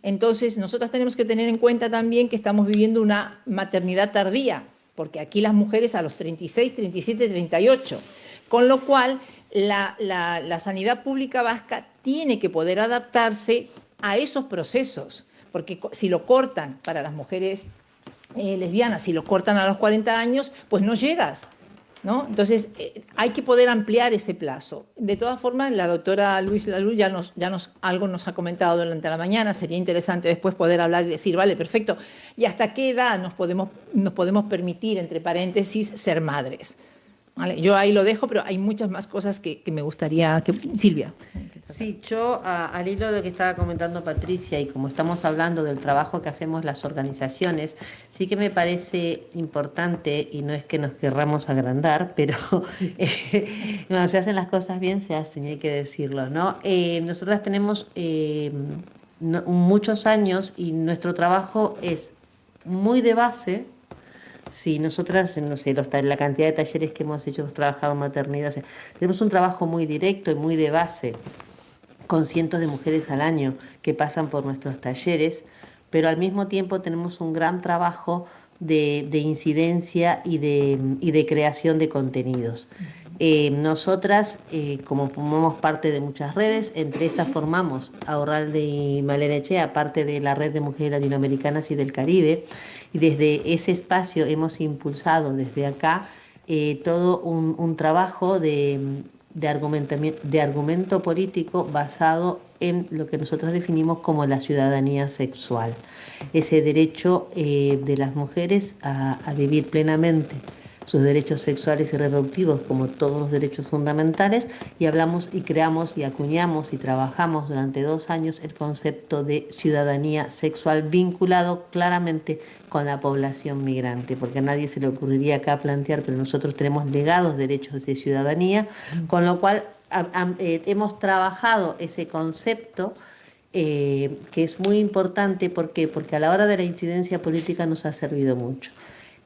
Entonces, nosotros tenemos que tener en cuenta también que estamos viviendo una maternidad tardía, porque aquí las mujeres a los 36, 37, 38, con lo cual la sanidad pública vasca tiene que poder adaptarse a esos procesos, porque si lo cortan para las mujeres lesbianas, si lo cortan a los 40 años, pues no llegas, ¿no? Entonces, hay que poder ampliar ese plazo. De todas formas, la doctora Luis Laluz algo nos ha comentado durante la mañana. Sería interesante después poder hablar y decir, vale, perfecto, ¿y hasta qué edad nos podemos permitir, entre paréntesis, ser madres? ¿Vale? Yo ahí lo dejo, pero hay muchas más cosas que me gustaría que... Silvia. Sí, yo al hilo de lo que estaba comentando Patricia y como estamos hablando del trabajo que hacemos las organizaciones, sí que me parece importante, y no es que nos querramos agrandar, pero cuando se hacen las cosas bien se hacen, y hay que decirlo, ¿no? Nosotras tenemos muchos años y nuestro trabajo es muy de base. Sí, nosotras, no sé, la cantidad de talleres que hemos hecho, hemos trabajado en maternidad, o sea, tenemos un trabajo muy directo y muy de base, con cientos de mujeres al año que pasan por nuestros talleres, pero al mismo tiempo tenemos un gran trabajo de incidencia y de creación de contenidos. Nosotras, como formamos parte de muchas redes, entre esas formamos Ahorralde y Malena Echea, parte de la Red de Mujeres Latinoamericanas y del Caribe, y desde ese espacio hemos impulsado desde acá todo un trabajo de argumento político basado en lo que nosotros definimos como la ciudadanía sexual, ese derecho de las mujeres a vivir plenamente sus derechos sexuales y reproductivos como todos los derechos fundamentales, y hablamos y creamos y acuñamos y trabajamos durante 2 años el concepto de ciudadanía sexual vinculado claramente con la población migrante, porque a nadie se le ocurriría acá plantear, pero nosotros tenemos legados derechos de ciudadanía, con lo cual hemos trabajado ese concepto que es muy importante. ¿Por qué? Porque a la hora de la incidencia política nos ha servido mucho.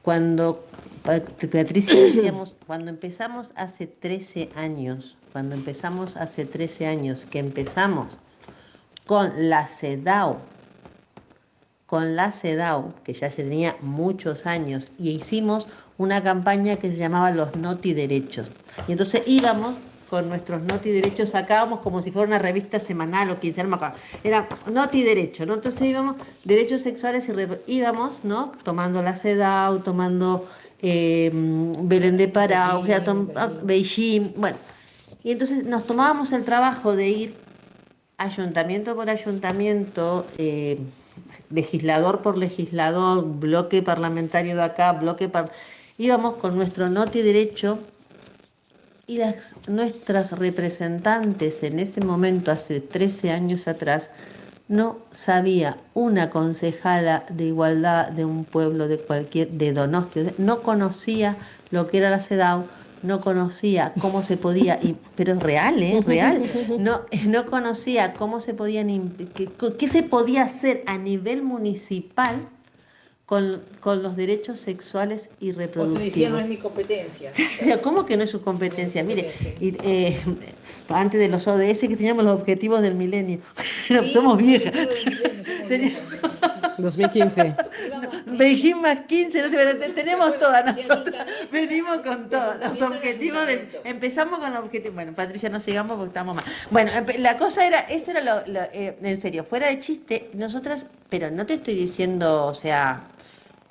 Cuando Patricia decíamos, cuando empezamos hace 13 años, que empezamos con la CEDAW, que ya tenía muchos años, y hicimos una campaña que se llamaba los Noti Derechos. Y entonces íbamos con nuestros Noti Derechos, sacábamos como si fuera una revista semanal o quincenal, era Noti Derecho, ¿no? Entonces íbamos, derechos sexuales, y íbamos, ¿no? Tomando la CEDAW, tomando Belén de Pará, o sea, Beijing, bueno. Y entonces nos tomábamos el trabajo de ir ayuntamiento por ayuntamiento, legislador por legislador, bloque parlamentario de acá, íbamos con nuestro Noti Derecho, y nuestras representantes en ese momento, hace 13 años atrás, no sabía una concejala de igualdad de un pueblo de Donosti, no conocía lo que era la CEDAW, no conocía cómo se podía, pero es real, no conocía cómo se podían, qué se podía hacer a nivel municipal con los derechos sexuales y reproductivos. Usted decía, no es mi competencia. O sea, ¿cómo que no es su competencia? Mire, antes de los ODS que teníamos los objetivos del milenio. Sí, somos viejas. 2015. Beijing más 15, no sé, tenemos todas nosotros. Venimos con todos los objetivos. Empezamos con los objetivos. Bueno, Patricia, no sigamos porque estamos mal. Bueno, la cosa era, eso era en serio, fuera de chiste, nosotras, pero no te estoy diciendo, o sea,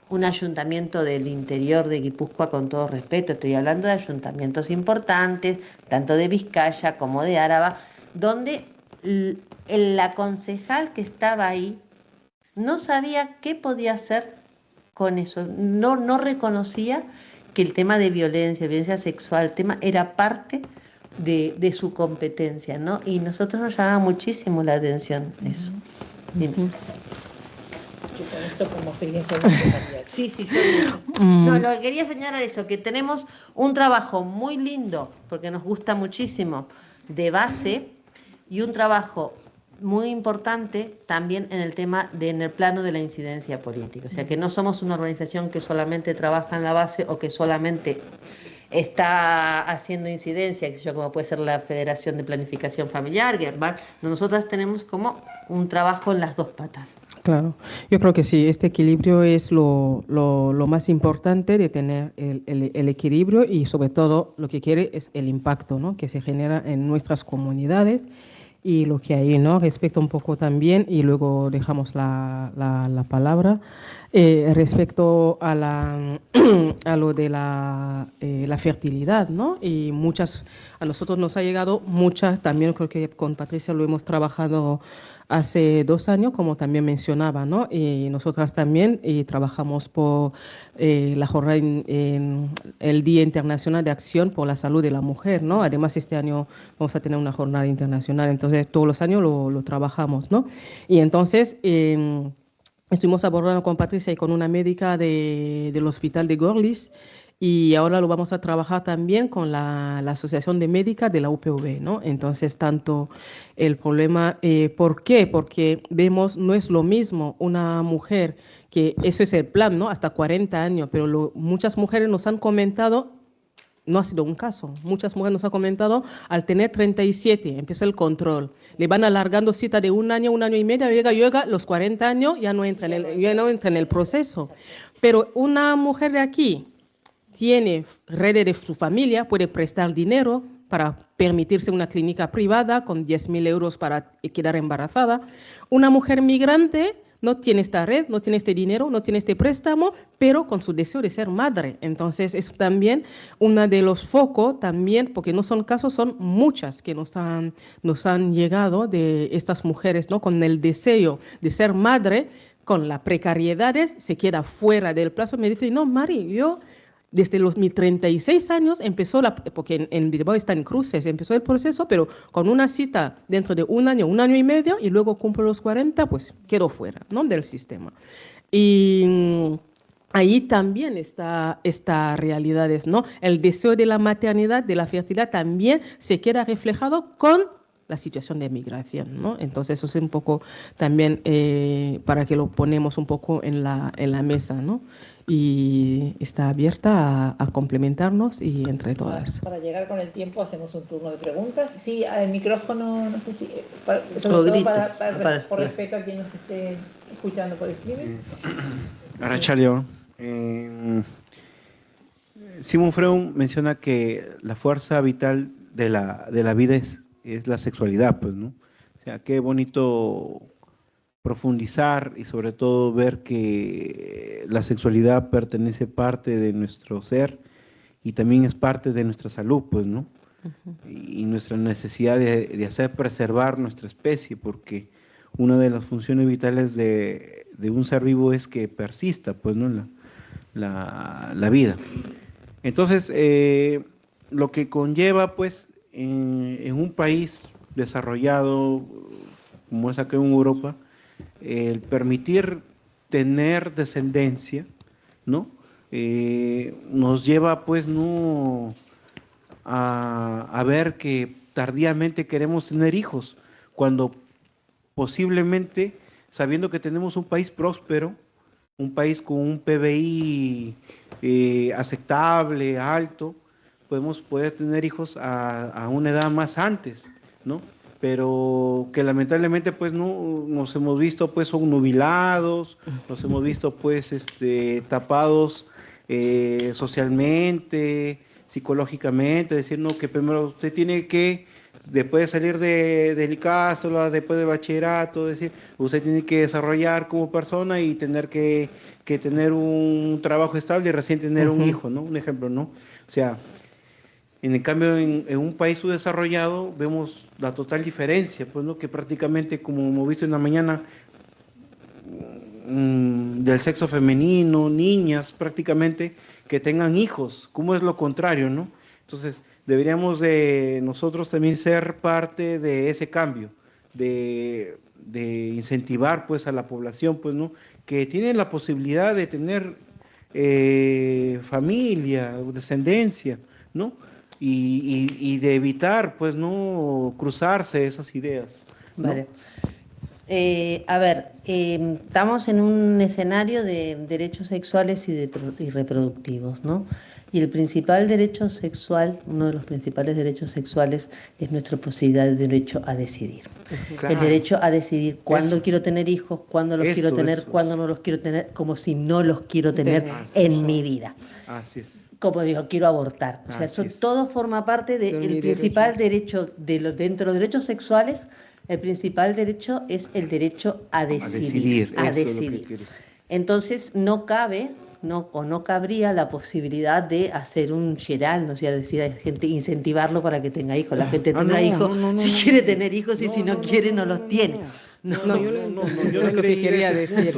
un ayuntamiento del interior de Guipúzcoa, con todo respeto, estoy hablando de ayuntamientos importantes, tanto de Vizcaya como de Áraba, donde la concejal que estaba ahí no sabía qué podía hacer con eso, no reconocía que el tema de violencia sexual, el tema era parte de su competencia, ¿no? Y nosotros nos llamaba muchísimo la atención eso. Dime. Yo con esto como experiencia Sí, yo no, lo que quería señalar eso, que tenemos un trabajo muy lindo, porque nos gusta muchísimo, de base, y un trabajo muy importante también en el tema en el plano de la incidencia política. O sea, que no somos una organización que solamente trabaja en la base o que solamente está haciendo incidencia, que yo, como puede ser la Federación de Planificación Familiar, nosotras tenemos como un trabajo en las dos patas. Claro, yo creo que sí, este equilibrio es lo más importante de tener el equilibrio, y sobre todo lo que quiere es el impacto, ¿no?, que se genera en nuestras comunidades y lo que hay, ¿no?, respecto un poco también, y luego dejamos la palabra, respecto a lo de la fertilidad, ¿no? Y a nosotros nos ha llegado muchas, también creo que con Patricia lo hemos trabajado hace 2 años, como también mencionaba, ¿no? Y nosotras también trabajamos por la jornada el Día Internacional de Acción por la Salud de la Mujer, ¿no? Además, este año vamos a tener una jornada internacional, entonces todos los años lo trabajamos, ¿no? Y entonces estuvimos abordando con Patricia y con una médica del Hospital de Gorliz, y ahora lo vamos a trabajar también con la Asociación de Médicas de la UPV, ¿no? Entonces, tanto el problema, ¿por qué? Porque vemos, no es lo mismo una mujer, que eso es el plan, ¿no?, hasta 40 años, pero muchas mujeres nos han comentado, no ha sido un caso, muchas mujeres nos han comentado, al tener 37, empieza el control, le van alargando cita de 1 año, 1 año y medio, llega los 40 años, ya no entra en el proceso. Pero una mujer de aquí tiene redes de su familia, puede prestar dinero para permitirse una clínica privada con 10.000 euros para quedar embarazada. Una mujer migrante no tiene esta red, no tiene este dinero, no tiene este préstamo, pero con su deseo de ser madre. Entonces, es también uno de los focos, también, porque no son casos, son muchas que nos han llegado de estas mujeres, ¿no?, con el deseo de ser madre, con las precariedades, se queda fuera del plazo. Me dice, no, Mari, yo desde mis 36 años empezó, porque en Bilbao está en cruces, empezó el proceso, pero con una cita dentro de 1 año, 1 año y medio, y luego cumplo los 40, pues quedo fuera, ¿no?, del sistema. Y ahí también está esta realidades, ¿no? El deseo de la maternidad, de la fertilidad, también se queda reflejado con la situación de migración, ¿no? Entonces, eso es un poco también para que lo ponemos un poco en la mesa, ¿no? Y está abierta a complementarnos y entre todas. Para llegar con el tiempo hacemos un turno de preguntas. Sí, el micrófono, no sé si, sobre todo por respeto a quien nos esté escuchando por streaming. Arachalio, Sigmund Freud menciona que la fuerza vital de la vida es la sexualidad, pues, ¿no? O sea, qué bonito profundizar y sobre todo ver que la sexualidad pertenece parte de nuestro ser y también es parte de nuestra salud, pues, ¿no? Y nuestra necesidad de hacer preservar nuestra especie, porque una de las funciones vitales de un ser vivo es que persista, pues, ¿no?, la vida. Entonces, lo que conlleva, pues, en un país desarrollado como es acá en Europa, el permitir tener descendencia, ¿no? Nos lleva, pues, no a ver que tardíamente queremos tener hijos, cuando posiblemente, sabiendo que tenemos un país próspero, un país con un PBI aceptable, alto, podemos poder tener hijos a una edad más antes, ¿no? Pero que lamentablemente pues no nos hemos visto pues son nubilados, nos hemos visto pues tapados socialmente, psicológicamente, decir no, que primero usted tiene que, después de salir del cápsula, después de bachillerato, decir, usted tiene que desarrollar como persona y tener que tener un trabajo estable y recién tener un hijo, ¿no? Un ejemplo, ¿no? O sea, en el cambio, en un país subdesarrollado vemos la total diferencia, pues, ¿no? Que prácticamente, como hemos visto en la mañana, del sexo femenino, niñas prácticamente, que tengan hijos, como es lo contrario, ¿no? Entonces, deberíamos de nosotros también ser parte de ese cambio, de incentivar, pues, a la población, pues, ¿no? Que tiene la posibilidad de tener familia, descendencia, ¿no? Y de evitar, pues, no cruzarse esas ideas, ¿no? Vale. A ver, estamos en un escenario de derechos sexuales y reproductivos, ¿no? Y el principal derecho sexual, uno de los principales derechos sexuales, es nuestra posibilidad de derecho a decidir. Claro. El derecho a decidir cuándo Eso. quiero tener hijos, cuándo los quiero tener, Eso. cuándo no los quiero tener, como si no los quiero tener en mi vida. Así es. Como digo, quiero abortar. O sea, eso todo forma parte del principal derecho dentro de derechos sexuales. El principal derecho es el derecho a decidir. A decidir. Entonces, no cabe, no cabría la posibilidad de hacer un geral, ¿no? O sea, decir a la gente, incentivarlo para que tenga hijos. La gente tendrá hijos si quiere tener hijos y si no quiere, no los tiene. Yo lo que quería decir.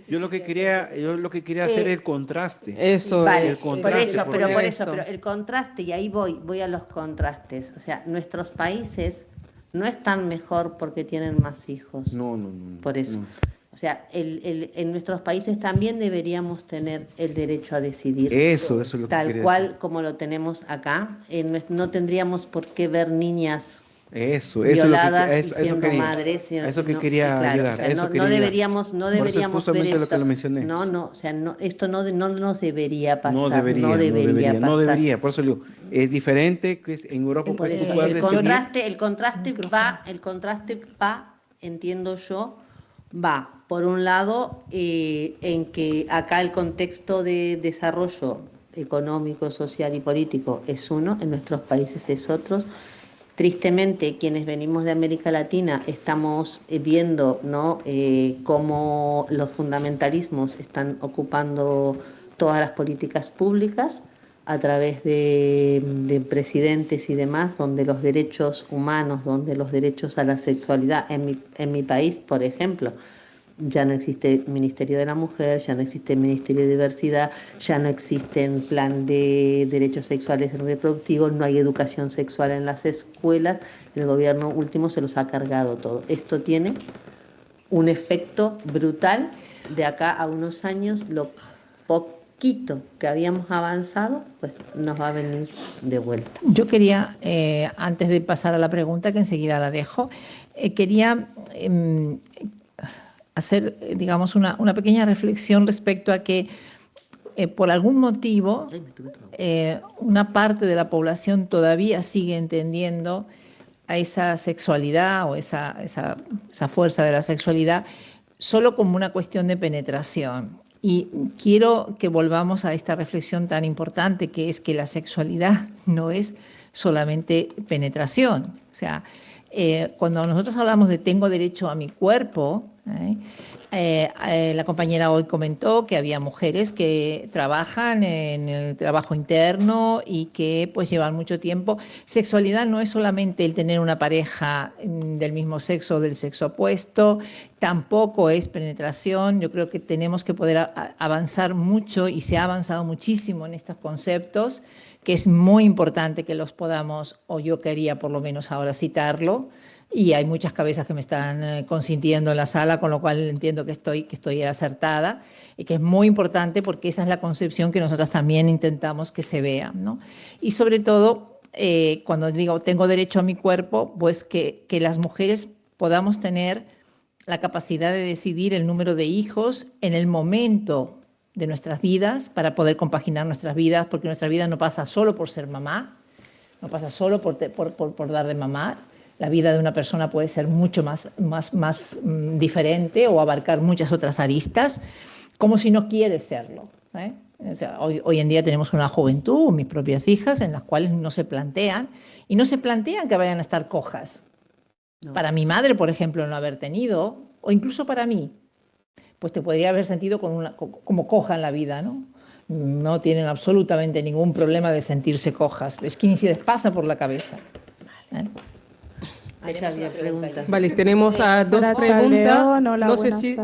Yo lo que quería hacer es el contraste. Eso, vale, el contraste. Por eso, pero el contraste, y ahí voy a los contrastes. O sea, nuestros países no están mejor porque tienen más hijos. No. Por eso. No. O sea, en nuestros países también deberíamos tener el derecho a decidir. Eso es lo que tal cual como lo tenemos acá. No tendríamos por qué ver niñas violadas y siendo madres. Eso que quería ayudar. O sea, no deberíamos ver esto. Lo que lo mencioné. O sea, esto no nos debería pasar. No debería. Por eso digo, es diferente que en Europa. Por Pues, eso, tú el contraste va, entiendo yo, va por un lado en que acá el contexto de desarrollo económico, social y político es uno, en nuestros países es otro. Tristemente, quienes venimos de América Latina estamos viendo, ¿no? Cómo los fundamentalismos están ocupando todas las políticas públicas a través de presidentes y demás, donde los derechos humanos, donde los derechos a la sexualidad, en mi país, por ejemplo, ya no existe Ministerio de la Mujer, ya no existe Ministerio de Diversidad, ya no existe plan de derechos sexuales y reproductivos, no hay educación sexual en las escuelas, el gobierno último se los ha cargado todo. Esto tiene un efecto brutal. De acá a unos años, lo poquito que habíamos avanzado, pues nos va a venir de vuelta. Yo quería, antes de pasar a la pregunta, que enseguida la dejo, quería hacer, digamos, una pequeña reflexión respecto a que por algún motivo una parte de la población todavía sigue entendiendo a esa sexualidad o esa fuerza de la sexualidad solo como una cuestión de penetración. Y quiero que volvamos a esta reflexión tan importante, que es que la sexualidad no es solamente penetración. O sea, cuando nosotros hablamos de tengo derecho a mi cuerpo, la compañera hoy comentó que había mujeres que trabajan en el trabajo interno y que pues llevan mucho tiempo. Sexualidad no es solamente el tener una pareja del mismo sexo o del sexo opuesto, tampoco es penetración. Yo creo que tenemos que poder avanzar mucho, y se ha avanzado muchísimo en estos conceptos, que es muy importante que los podamos, o yo quería por lo menos ahora citarlo, y hay muchas cabezas que me están consintiendo en la sala, con lo cual entiendo que estoy acertada, y que es muy importante porque esa es la concepción que nosotros también intentamos que se vea, ¿no? Y sobre todo, cuando digo tengo derecho a mi cuerpo, pues que las mujeres podamos tener la capacidad de decidir el número de hijos en el momento de nuestras vidas para poder compaginar nuestras vidas, porque nuestra vida no pasa solo por ser mamá, no pasa solo por dar de mamar. La vida de una persona puede ser mucho más diferente o abarcar muchas otras aristas, como si no quiere serlo, ¿eh? O sea, hoy en día tenemos una juventud, mis propias hijas, en las cuales no se plantean que vayan a estar cojas. No. Para mi madre, por ejemplo, no haber tenido, o incluso para mí, pues te podría haber sentido como coja en la vida, ¿no? No tienen absolutamente ningún problema de sentirse cojas, es que ni se les pasa por la cabeza. Había preguntas. Vale, tenemos dos preguntas. No sé si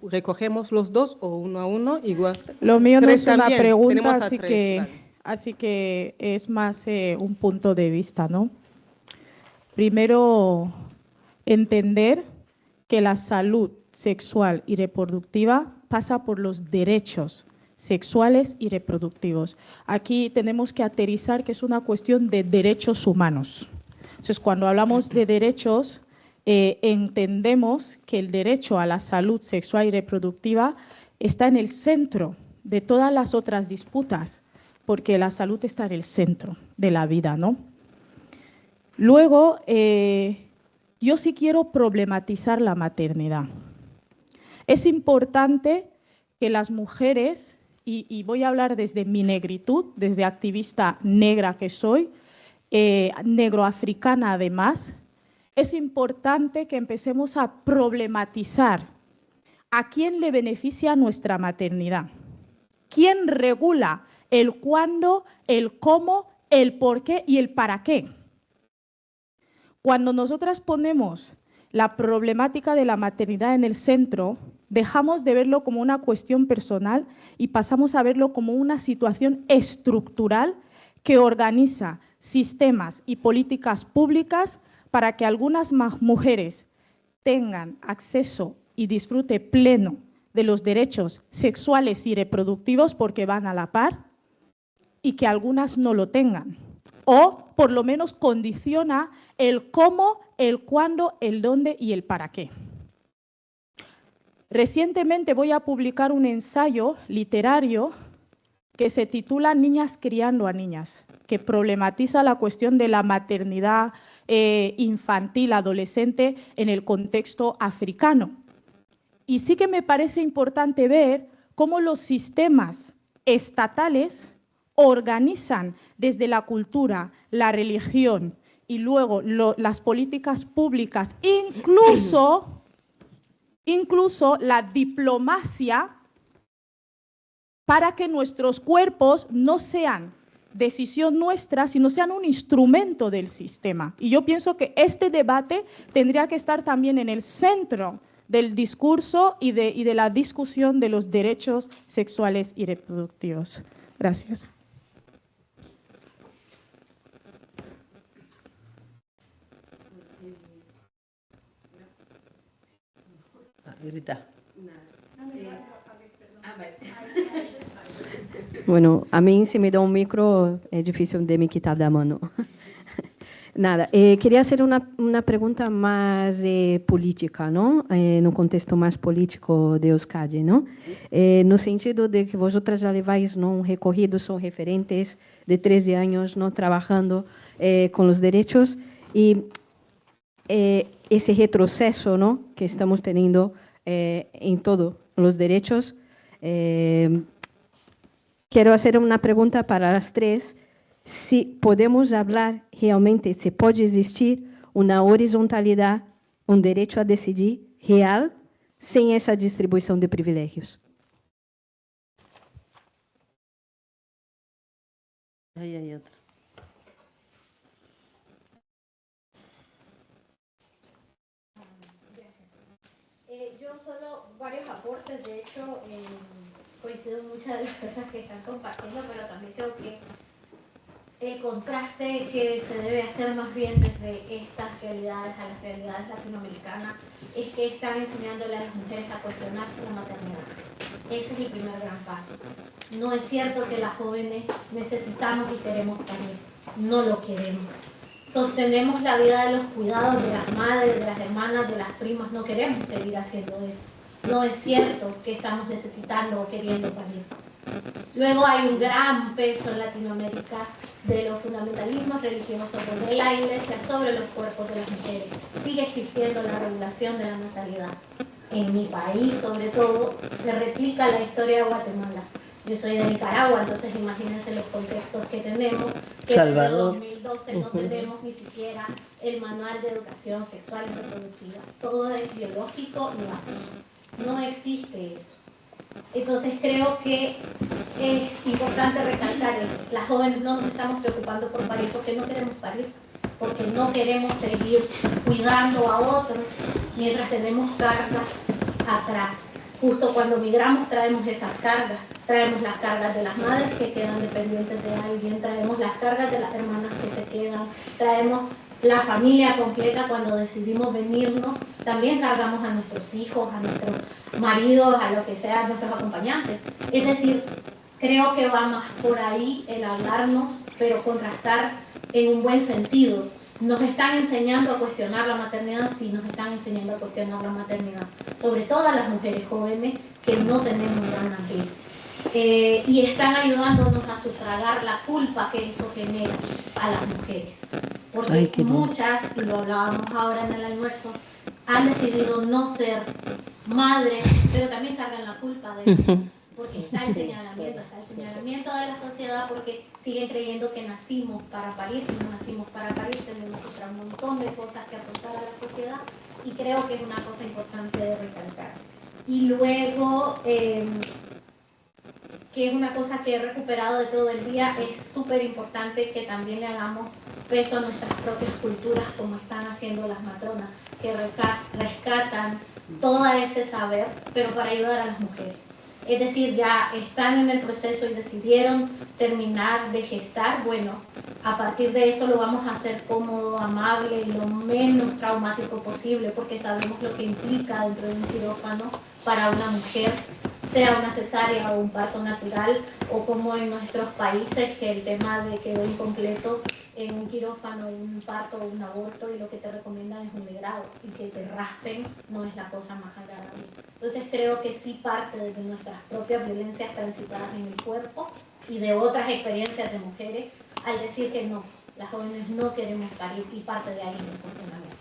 recogemos los dos o uno a uno, igual. Lo mío no es una también. pregunta, Vale. así que es más un punto de vista, ¿no? Primero, entender que la salud sexual y reproductiva pasa por los derechos sexuales y reproductivos. Aquí tenemos que aterrizar que es una cuestión de derechos humanos. Entonces, cuando hablamos de derechos, entendemos que el derecho a la salud sexual y reproductiva está en el centro de todas las otras disputas, porque la salud está en el centro de la vida, ¿no? Luego, yo sí quiero problematizar la maternidad. Es importante que las mujeres, y voy a hablar desde mi negritud, desde activista negra que soy, negroafricana además, es importante que empecemos a problematizar a quién le beneficia nuestra maternidad, quién regula el cuándo, el cómo, el por qué y el para qué. Cuando nosotras ponemos la problemática de la maternidad en el centro, dejamos de verlo como una cuestión personal y pasamos a verlo como una situación estructural que organiza sistemas y políticas públicas para que algunas mujeres tengan acceso y disfrute pleno de los derechos sexuales y reproductivos porque van a la par y que algunas no lo tengan. O por lo menos condiciona el cómo, el cuándo, el dónde y el para qué. Recientemente voy a publicar un ensayo literario que se titula Niñas criando a niñas, que problematiza la cuestión de la maternidad infantil, adolescente en el contexto africano. Y sí que me parece importante ver cómo los sistemas estatales organizan desde la cultura, la religión y luego las políticas públicas, incluso la diplomacia, para que nuestros cuerpos no sean decisión nuestra, sino sean un instrumento del sistema. Y yo pienso que este debate tendría que estar también en el centro del discurso y de la discusión de los derechos sexuales y reproductivos. Gracias. Grita. Bueno, a mí si me da un micro es difícil de me quitar da mano. Nada, quería hacer una pregunta más política, ¿no? No contexto más político de Euskadi, ¿no? No sentido de que vosotras já levais un recorrido, son referentes de 13 años, ¿no? Trabajando con los derechos y ese retroceso, ¿no? Que estamos teniendo en todos los derechos. Quiero hacer una pregunta para las tres. Si podemos hablar realmente, se puede existir una horizontalidad, un derecho a decidir real, sin esa distribución de privilegios. Ahí hay otra. Yo solo varios aportes, de hecho coincido en muchas de las cosas que están compartiendo, pero también creo que el contraste que se debe hacer más bien desde estas realidades a las realidades latinoamericanas es que están enseñándole a las mujeres a cuestionarse la maternidad. Ese es el primer gran paso. No es cierto que las jóvenes necesitamos y queremos parir, no lo queremos. sostenemos la vida de los cuidados de las madres, de las hermanas, de las primas, no queremos seguir haciendo eso. No es cierto que estamos necesitando o queriendo parir. Luego hay un gran peso en Latinoamérica de los fundamentalismos religiosos, de la Iglesia sobre los cuerpos de las mujeres. Sigue existiendo la regulación de la natalidad. En mi país, sobre todo, se replica la historia de Guatemala. Yo soy de Nicaragua, entonces imagínense los contextos que tenemos. Que Salvador. En 2012 no tenemos ni siquiera el manual de educación sexual y reproductiva. Todo es biológico y básico. No existe eso. Entonces creo que es importante recalcar eso. Las jóvenes no nos estamos preocupando por parir porque no queremos parir, porque no queremos seguir cuidando a otros mientras tenemos cargas atrás. Justo cuando migramos traemos esas cargas, traemos las cargas de las madres que quedan dependientes de alguien, traemos las cargas de las hermanas que se quedan, traemos la familia completa cuando decidimos venirnos, también cargamos a nuestros hijos, a nuestros maridos, a lo que sea, a nuestros acompañantes. Es decir, creo que va más por ahí el hablarnos, pero contrastar en un buen sentido. Nos están enseñando a cuestionar la maternidad, sí, nos están enseñando a cuestionar la maternidad, sobre todo a las mujeres jóvenes que no tenemos ganas de. Y están ayudándonos a sufragar la culpa que eso genera a las mujeres. Porque muchas, y lo hablábamos ahora en el almuerzo, han decidido no ser madres, pero también cargan la culpa de eso. Porque está el señalamiento de la sociedad, porque siguen creyendo que nacimos para parir. Si no nacimos para parir, tenemos un montón de cosas que aportar a la sociedad, y creo que es una cosa importante de recalcar. Y luego, que es una cosa que he recuperado de todo el día, es súper importante que también le hagamos peso a nuestras propias culturas, como están haciendo las matronas, que rescatan todo ese saber, pero para ayudar a las mujeres. Es decir, ya están en el proceso y decidieron terminar de gestar. Bueno, a partir de eso lo vamos a hacer cómodo, amable y lo menos traumático posible, porque sabemos lo que implica dentro de un quirófano para una mujer, sea una cesárea o un parto natural, o como en nuestros países, que el tema de quedó incompleto en un quirófano, un parto o un aborto, y lo que te recomiendan es un legrado, y que te raspen no es la cosa más agradable. Entonces creo que sí parte de nuestras propias violencias transitadas en el cuerpo y de otras experiencias de mujeres, al decir que no, las jóvenes no queremos parir, y parte de ahí el cuestionamiento.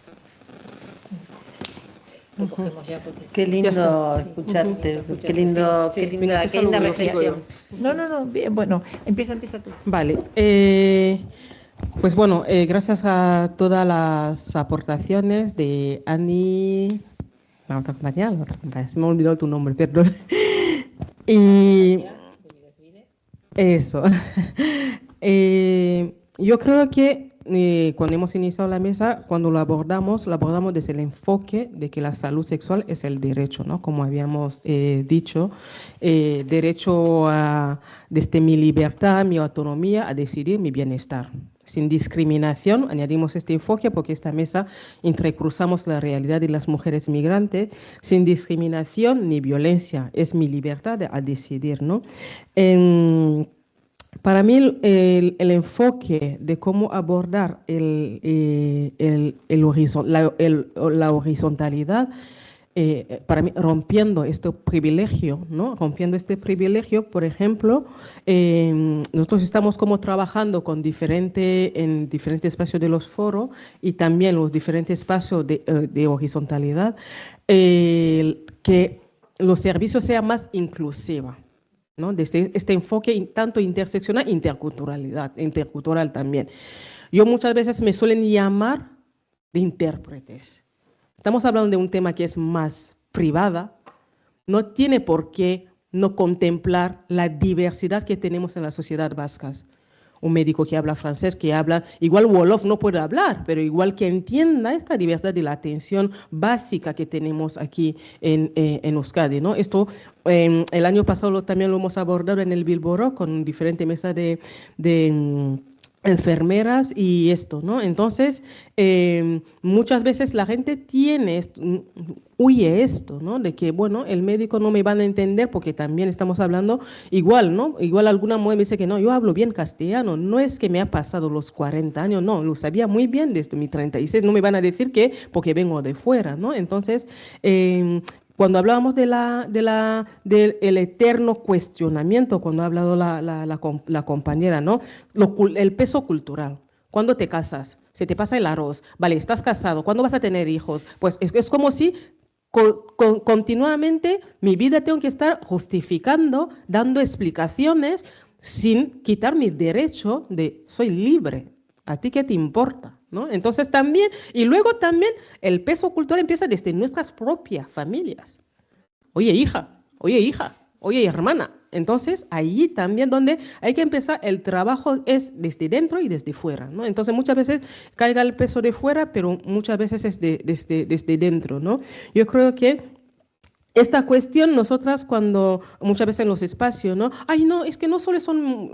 Qué lindo escucharte, qué linda reflexión. No, bien, bueno, empieza tú. Vale, pues bueno, gracias a todas las aportaciones de Ani, la otra compañera, se me ha olvidado tu nombre, perdón. Y eso. Yo creo que cuando hemos iniciado la mesa, cuando lo abordamos desde el enfoque de que la salud sexual es el derecho, ¿no? Como habíamos dicho, derecho a, desde mi libertad, mi autonomía, a decidir mi bienestar. Sin discriminación, añadimos este enfoque porque esta mesa entrecruzamos la realidad de las mujeres migrantes, sin discriminación ni violencia, es mi libertad a decidir, ¿no? Para mí el enfoque de cómo abordar la horizontalidad, para mí rompiendo este privilegio, ¿no? Rompiendo este privilegio, por ejemplo, nosotros estamos como trabajando en diferentes espacios de los foros y también los diferentes espacios de horizontalidad, que los servicios sean más inclusivos, ¿no? Desde este enfoque tanto interseccional, intercultural también. Yo muchas veces me suelen llamar de intérpretes. Estamos hablando de un tema que es más privada, no tiene por qué no contemplar la diversidad que tenemos en la sociedad vasca. Un médico que habla francés, que habla, igual Wolof no puede hablar, pero igual que entienda esta diversidad de la atención básica que tenemos aquí en Euskadi, ¿no? Esto el año pasado también lo hemos abordado en el Bilboro con diferentes mesas de enfermeras y esto, ¿no? Entonces, muchas veces la gente huye esto, ¿no? De que, bueno, el médico no me van a entender porque también estamos hablando igual, ¿no? Igual alguna mujer me dice que no, yo hablo bien castellano, no es que me ha pasado los 40 años, no, lo sabía muy bien desde mi 36, no me van a decir que porque vengo de fuera, ¿no? Entonces, cuando hablábamos del eterno cuestionamiento, cuando ha hablado la compañera, ¿no? El peso cultural. ¿Cuándo te casas? Se te pasa el arroz. Vale, estás casado. ¿Cuándo vas a tener hijos? Pues es como si continuamente mi vida tengo que estar justificando, dando explicaciones, sin quitar mi derecho de soy libre. ¿A ti qué te importa? ¿No? Entonces también, y luego también el peso cultural empieza desde nuestras propias familias. Oye, hija, oye, hermana. Entonces, ahí también donde hay que empezar, el trabajo es desde dentro y desde fuera, ¿no? Entonces, muchas veces caiga el peso de fuera, pero muchas veces es desde dentro, ¿no? Yo creo que esta cuestión, nosotras cuando muchas veces en los espacios, ¿no? Ay, no, es que no solo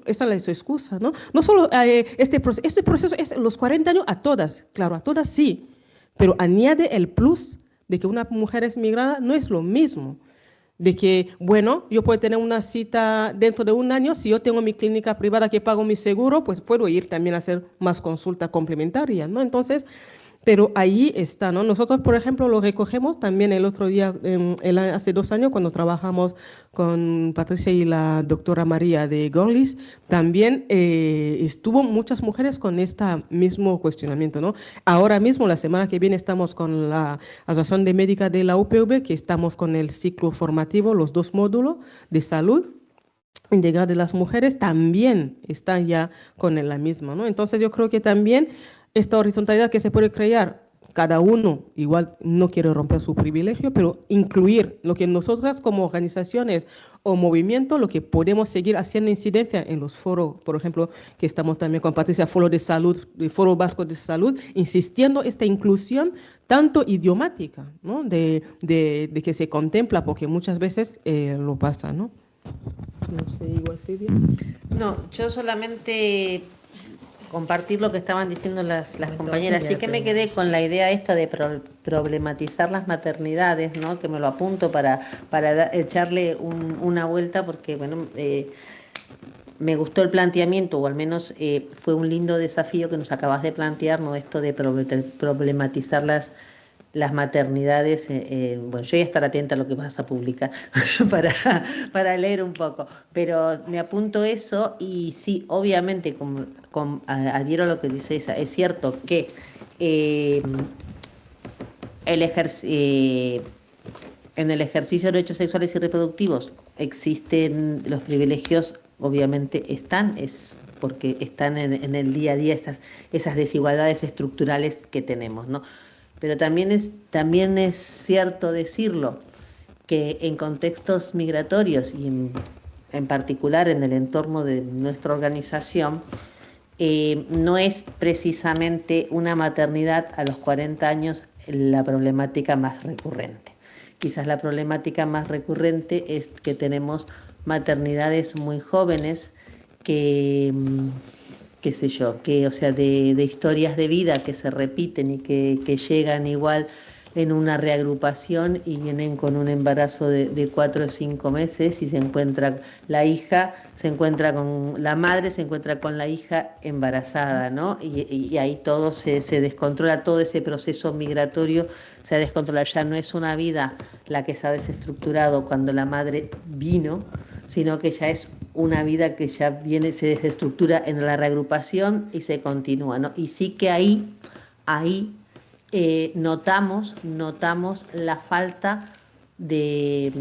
esa es su excusa, ¿no? No solo este proceso es los 40 años a todas, claro, a todas sí, pero añade el plus de que una mujer es migrada no es lo mismo. De que, bueno, yo puedo tener una cita dentro de un año, si yo tengo mi clínica privada que pago mi seguro, pues puedo ir también a hacer más consulta complementaria, ¿no? Entonces, pero ahí está, ¿no? Nosotros, por ejemplo, lo recogemos también el otro día, hace 2 años, cuando trabajamos con Patricia y la doctora María de Gorlis, también estuvo muchas mujeres con este mismo cuestionamiento, ¿no? Ahora mismo, la semana que viene, estamos con la Asociación de Médica de la UPV, que estamos con el ciclo formativo, los 2 módulos de salud integral de las mujeres, también están ya con la misma, ¿no? Entonces, yo creo que también esta horizontalidad que se puede crear, cada uno igual no quiere romper su privilegio, pero incluir lo que nosotras como organizaciones o movimiento, lo que podemos seguir haciendo incidencia en los foros, por ejemplo, que estamos también con Patricia, Foro de Salud, Foro Vasco de Salud, insistiendo esta inclusión tanto idiomática, ¿no? de que se contempla, porque muchas veces lo pasa, ¿no? No sé, igual Silvia. No, yo solamente compartir lo que estaban diciendo las compañeras. Sí que me quedé con la idea esta de problematizar las maternidades, ¿no? Que me lo apunto para echarle una vuelta, porque bueno, me gustó el planteamiento, o al menos fue un lindo desafío que nos acabas de plantear, ¿no? Esto de problematizar las maternidades. Bueno, yo voy a estar atenta a lo que vas a publicar para leer un poco, pero me apunto eso. Y sí, obviamente, adhiero a lo que dice esa, es cierto que en el ejercicio de derechos sexuales y reproductivos existen los privilegios, obviamente es porque están en el día a día esas desigualdades estructurales que tenemos, ¿no? Pero también es cierto decirlo, que en contextos migratorios y en particular en el entorno de nuestra organización, no es precisamente una maternidad a los 40 años la problemática más recurrente. Quizás la problemática más recurrente es que tenemos maternidades muy jóvenes que qué sé yo, o sea, de historias de vida que se repiten y que llegan igual en una reagrupación y vienen con un embarazo de 4 o 5 meses y se encuentra la hija, se encuentra con la madre, se encuentra con la hija embarazada, ¿no? Y ahí todo se descontrola, todo ese proceso migratorio se descontrola. Ya no es una vida la que se ha desestructurado cuando la madre vino, sino que ya es una vida que ya viene, se desestructura en la reagrupación y se continúa, ¿no? Y sí que ahí notamos la falta de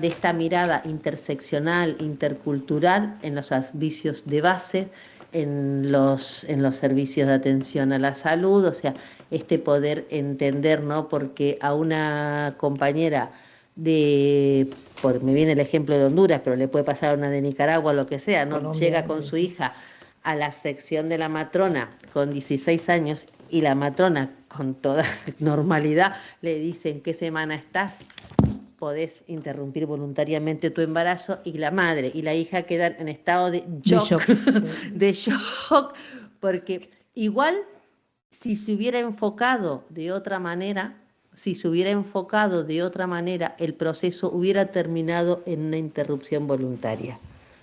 esta mirada interseccional, intercultural en los servicios de base, en los servicios de atención a la salud, o sea, este poder entender, ¿no? Porque a una compañera me viene el ejemplo de Honduras, pero le puede pasar a una de Nicaragua, lo que sea, ¿no? Colombia, llega con su hija a la sección de la matrona con 16 años y la matrona con toda normalidad le dice: ¿en qué semana estás? Podés interrumpir voluntariamente tu embarazo, y la madre y la hija quedan en estado de shock, de shock, porque igual si se hubiera enfocado de otra manera, el proceso hubiera terminado en una interrupción voluntaria,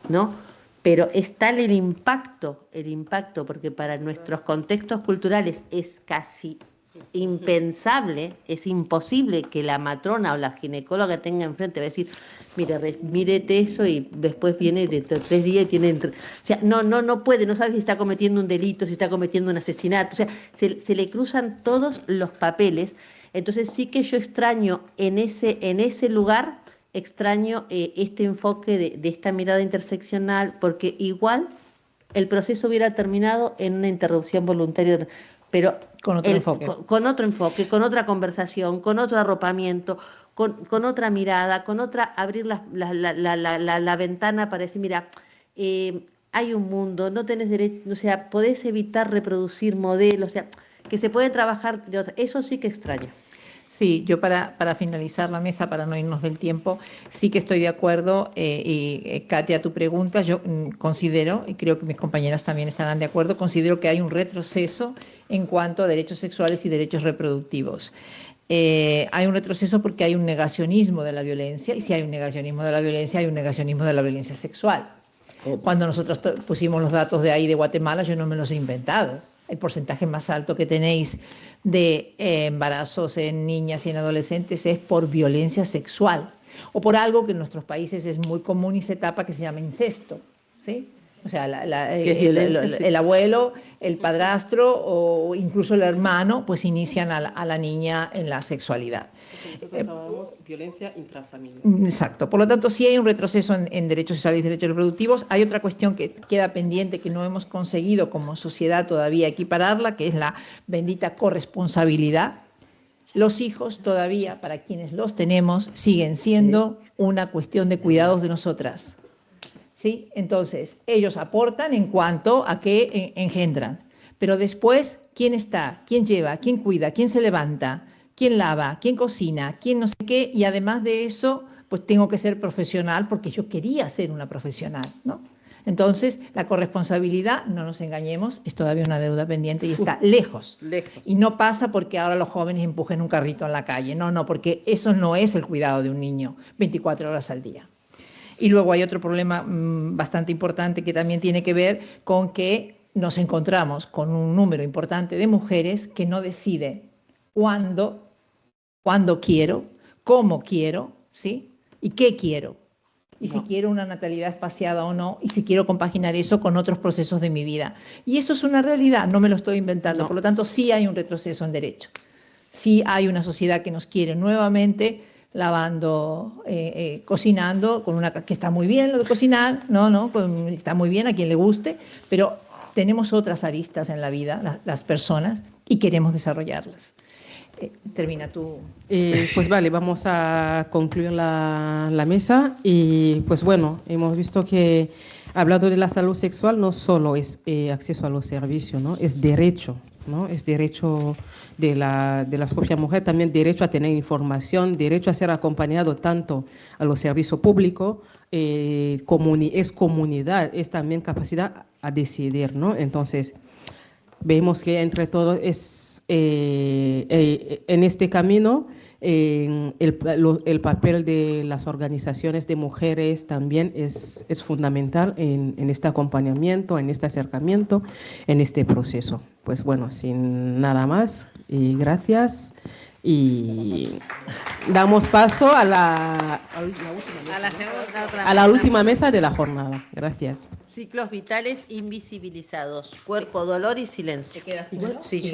¿no? Pero es tal el impacto, porque para nuestros contextos culturales es casi impensable, es imposible que la matrona o la ginecóloga tenga enfrente, va a decir, mírete eso y después viene de 3 días y tiene... O sea, no puede, no sabe si está cometiendo un delito, si está cometiendo un asesinato, o sea, se le cruzan todos los papeles. Entonces sí que yo extraño en ese lugar, extraño este enfoque de esta mirada interseccional, porque igual el proceso hubiera terminado en una interrupción voluntaria, pero con otro enfoque, con otra conversación, con otro arropamiento, con otra mirada, con otra, abrir la ventana para decir, mira, hay un mundo, no tenés derecho, o sea, podés evitar reproducir modelos, o sea, que se puede trabajar de otra. Eso sí que extraño. Sí, yo para finalizar la mesa, para no irnos del tiempo, sí que estoy de acuerdo, y Katia, tu pregunta, yo considero, y creo que mis compañeras también estarán de acuerdo, considero que hay un retroceso en cuanto a derechos sexuales y derechos reproductivos. Hay un retroceso porque hay un negacionismo de la violencia, y si hay un negacionismo de la violencia, hay un negacionismo de la violencia sexual. Cuando nosotros pusimos los datos de ahí de Guatemala, yo no me los he inventado. El porcentaje más alto que tenéis de embarazos en niñas y en adolescentes es por violencia sexual o por algo que en nuestros países es muy común y se tapa, que se llama incesto, ¿sí? O sea, el abuelo, el padrastro o incluso el hermano, pues inician a la niña en la sexualidad. Nosotros llamamos violencia intrafamiliar. Exacto. Por lo tanto, sí hay un retroceso en derechos sexuales y derechos reproductivos. Hay otra cuestión que queda pendiente, que no hemos conseguido como sociedad todavía equipararla, que es la bendita corresponsabilidad. Los hijos todavía, para quienes los tenemos, siguen siendo una cuestión de cuidados de nosotras. ¿Sí? Entonces, ellos aportan en cuanto a que engendran. Pero después, ¿quién está? ¿Quién lleva? ¿Quién cuida? ¿Quién se levanta? ¿Quién lava? ¿Quién cocina? ¿Quién no sé qué? Y además de eso, pues tengo que ser profesional porque yo quería ser una profesional, ¿no? Entonces, la corresponsabilidad, no nos engañemos, es todavía una deuda pendiente y está lejos. Y no pasa porque ahora los jóvenes empujen un carrito en la calle. No, porque eso no es el cuidado de un niño 24 horas al día. Y luego hay otro problema bastante importante que también tiene que ver con que nos encontramos con un número importante de mujeres que no decide cuándo quiero, cómo quiero, ¿sí? Y qué quiero. Y si quiero una natalidad espaciada o no, y si quiero compaginar eso con otros procesos de mi vida. Y eso es una realidad, no me lo estoy inventando. Por lo tanto, sí hay un retroceso en derecho. Sí hay una sociedad que nos quiere nuevamente lavando, cocinando, que está muy bien lo de cocinar, está muy bien a quien le guste, pero tenemos otras aristas en la vida, las personas, y queremos desarrollarlas. Termina tú. Pues vale, vamos a concluir la mesa y pues bueno, hemos visto que hablando de la salud sexual no solo es acceso a los servicios, ¿no? Es derecho, ¿no? Es derecho de las propias mujeres, también derecho a tener información, derecho a ser acompañado tanto a los servicios públicos, es comunidad, es también capacidad a decidir, ¿no? Entonces, vemos que entre todos es en este camino el papel de las organizaciones de mujeres también es fundamental en este acompañamiento, en este acercamiento, en este proceso. Pues bueno, sin nada más, y gracias. Y damos paso a la última mesa de la jornada. Gracias. Ciclos vitales invisibilizados, cuerpo, dolor y silencio. ¿Te quedas igual? Sí, yo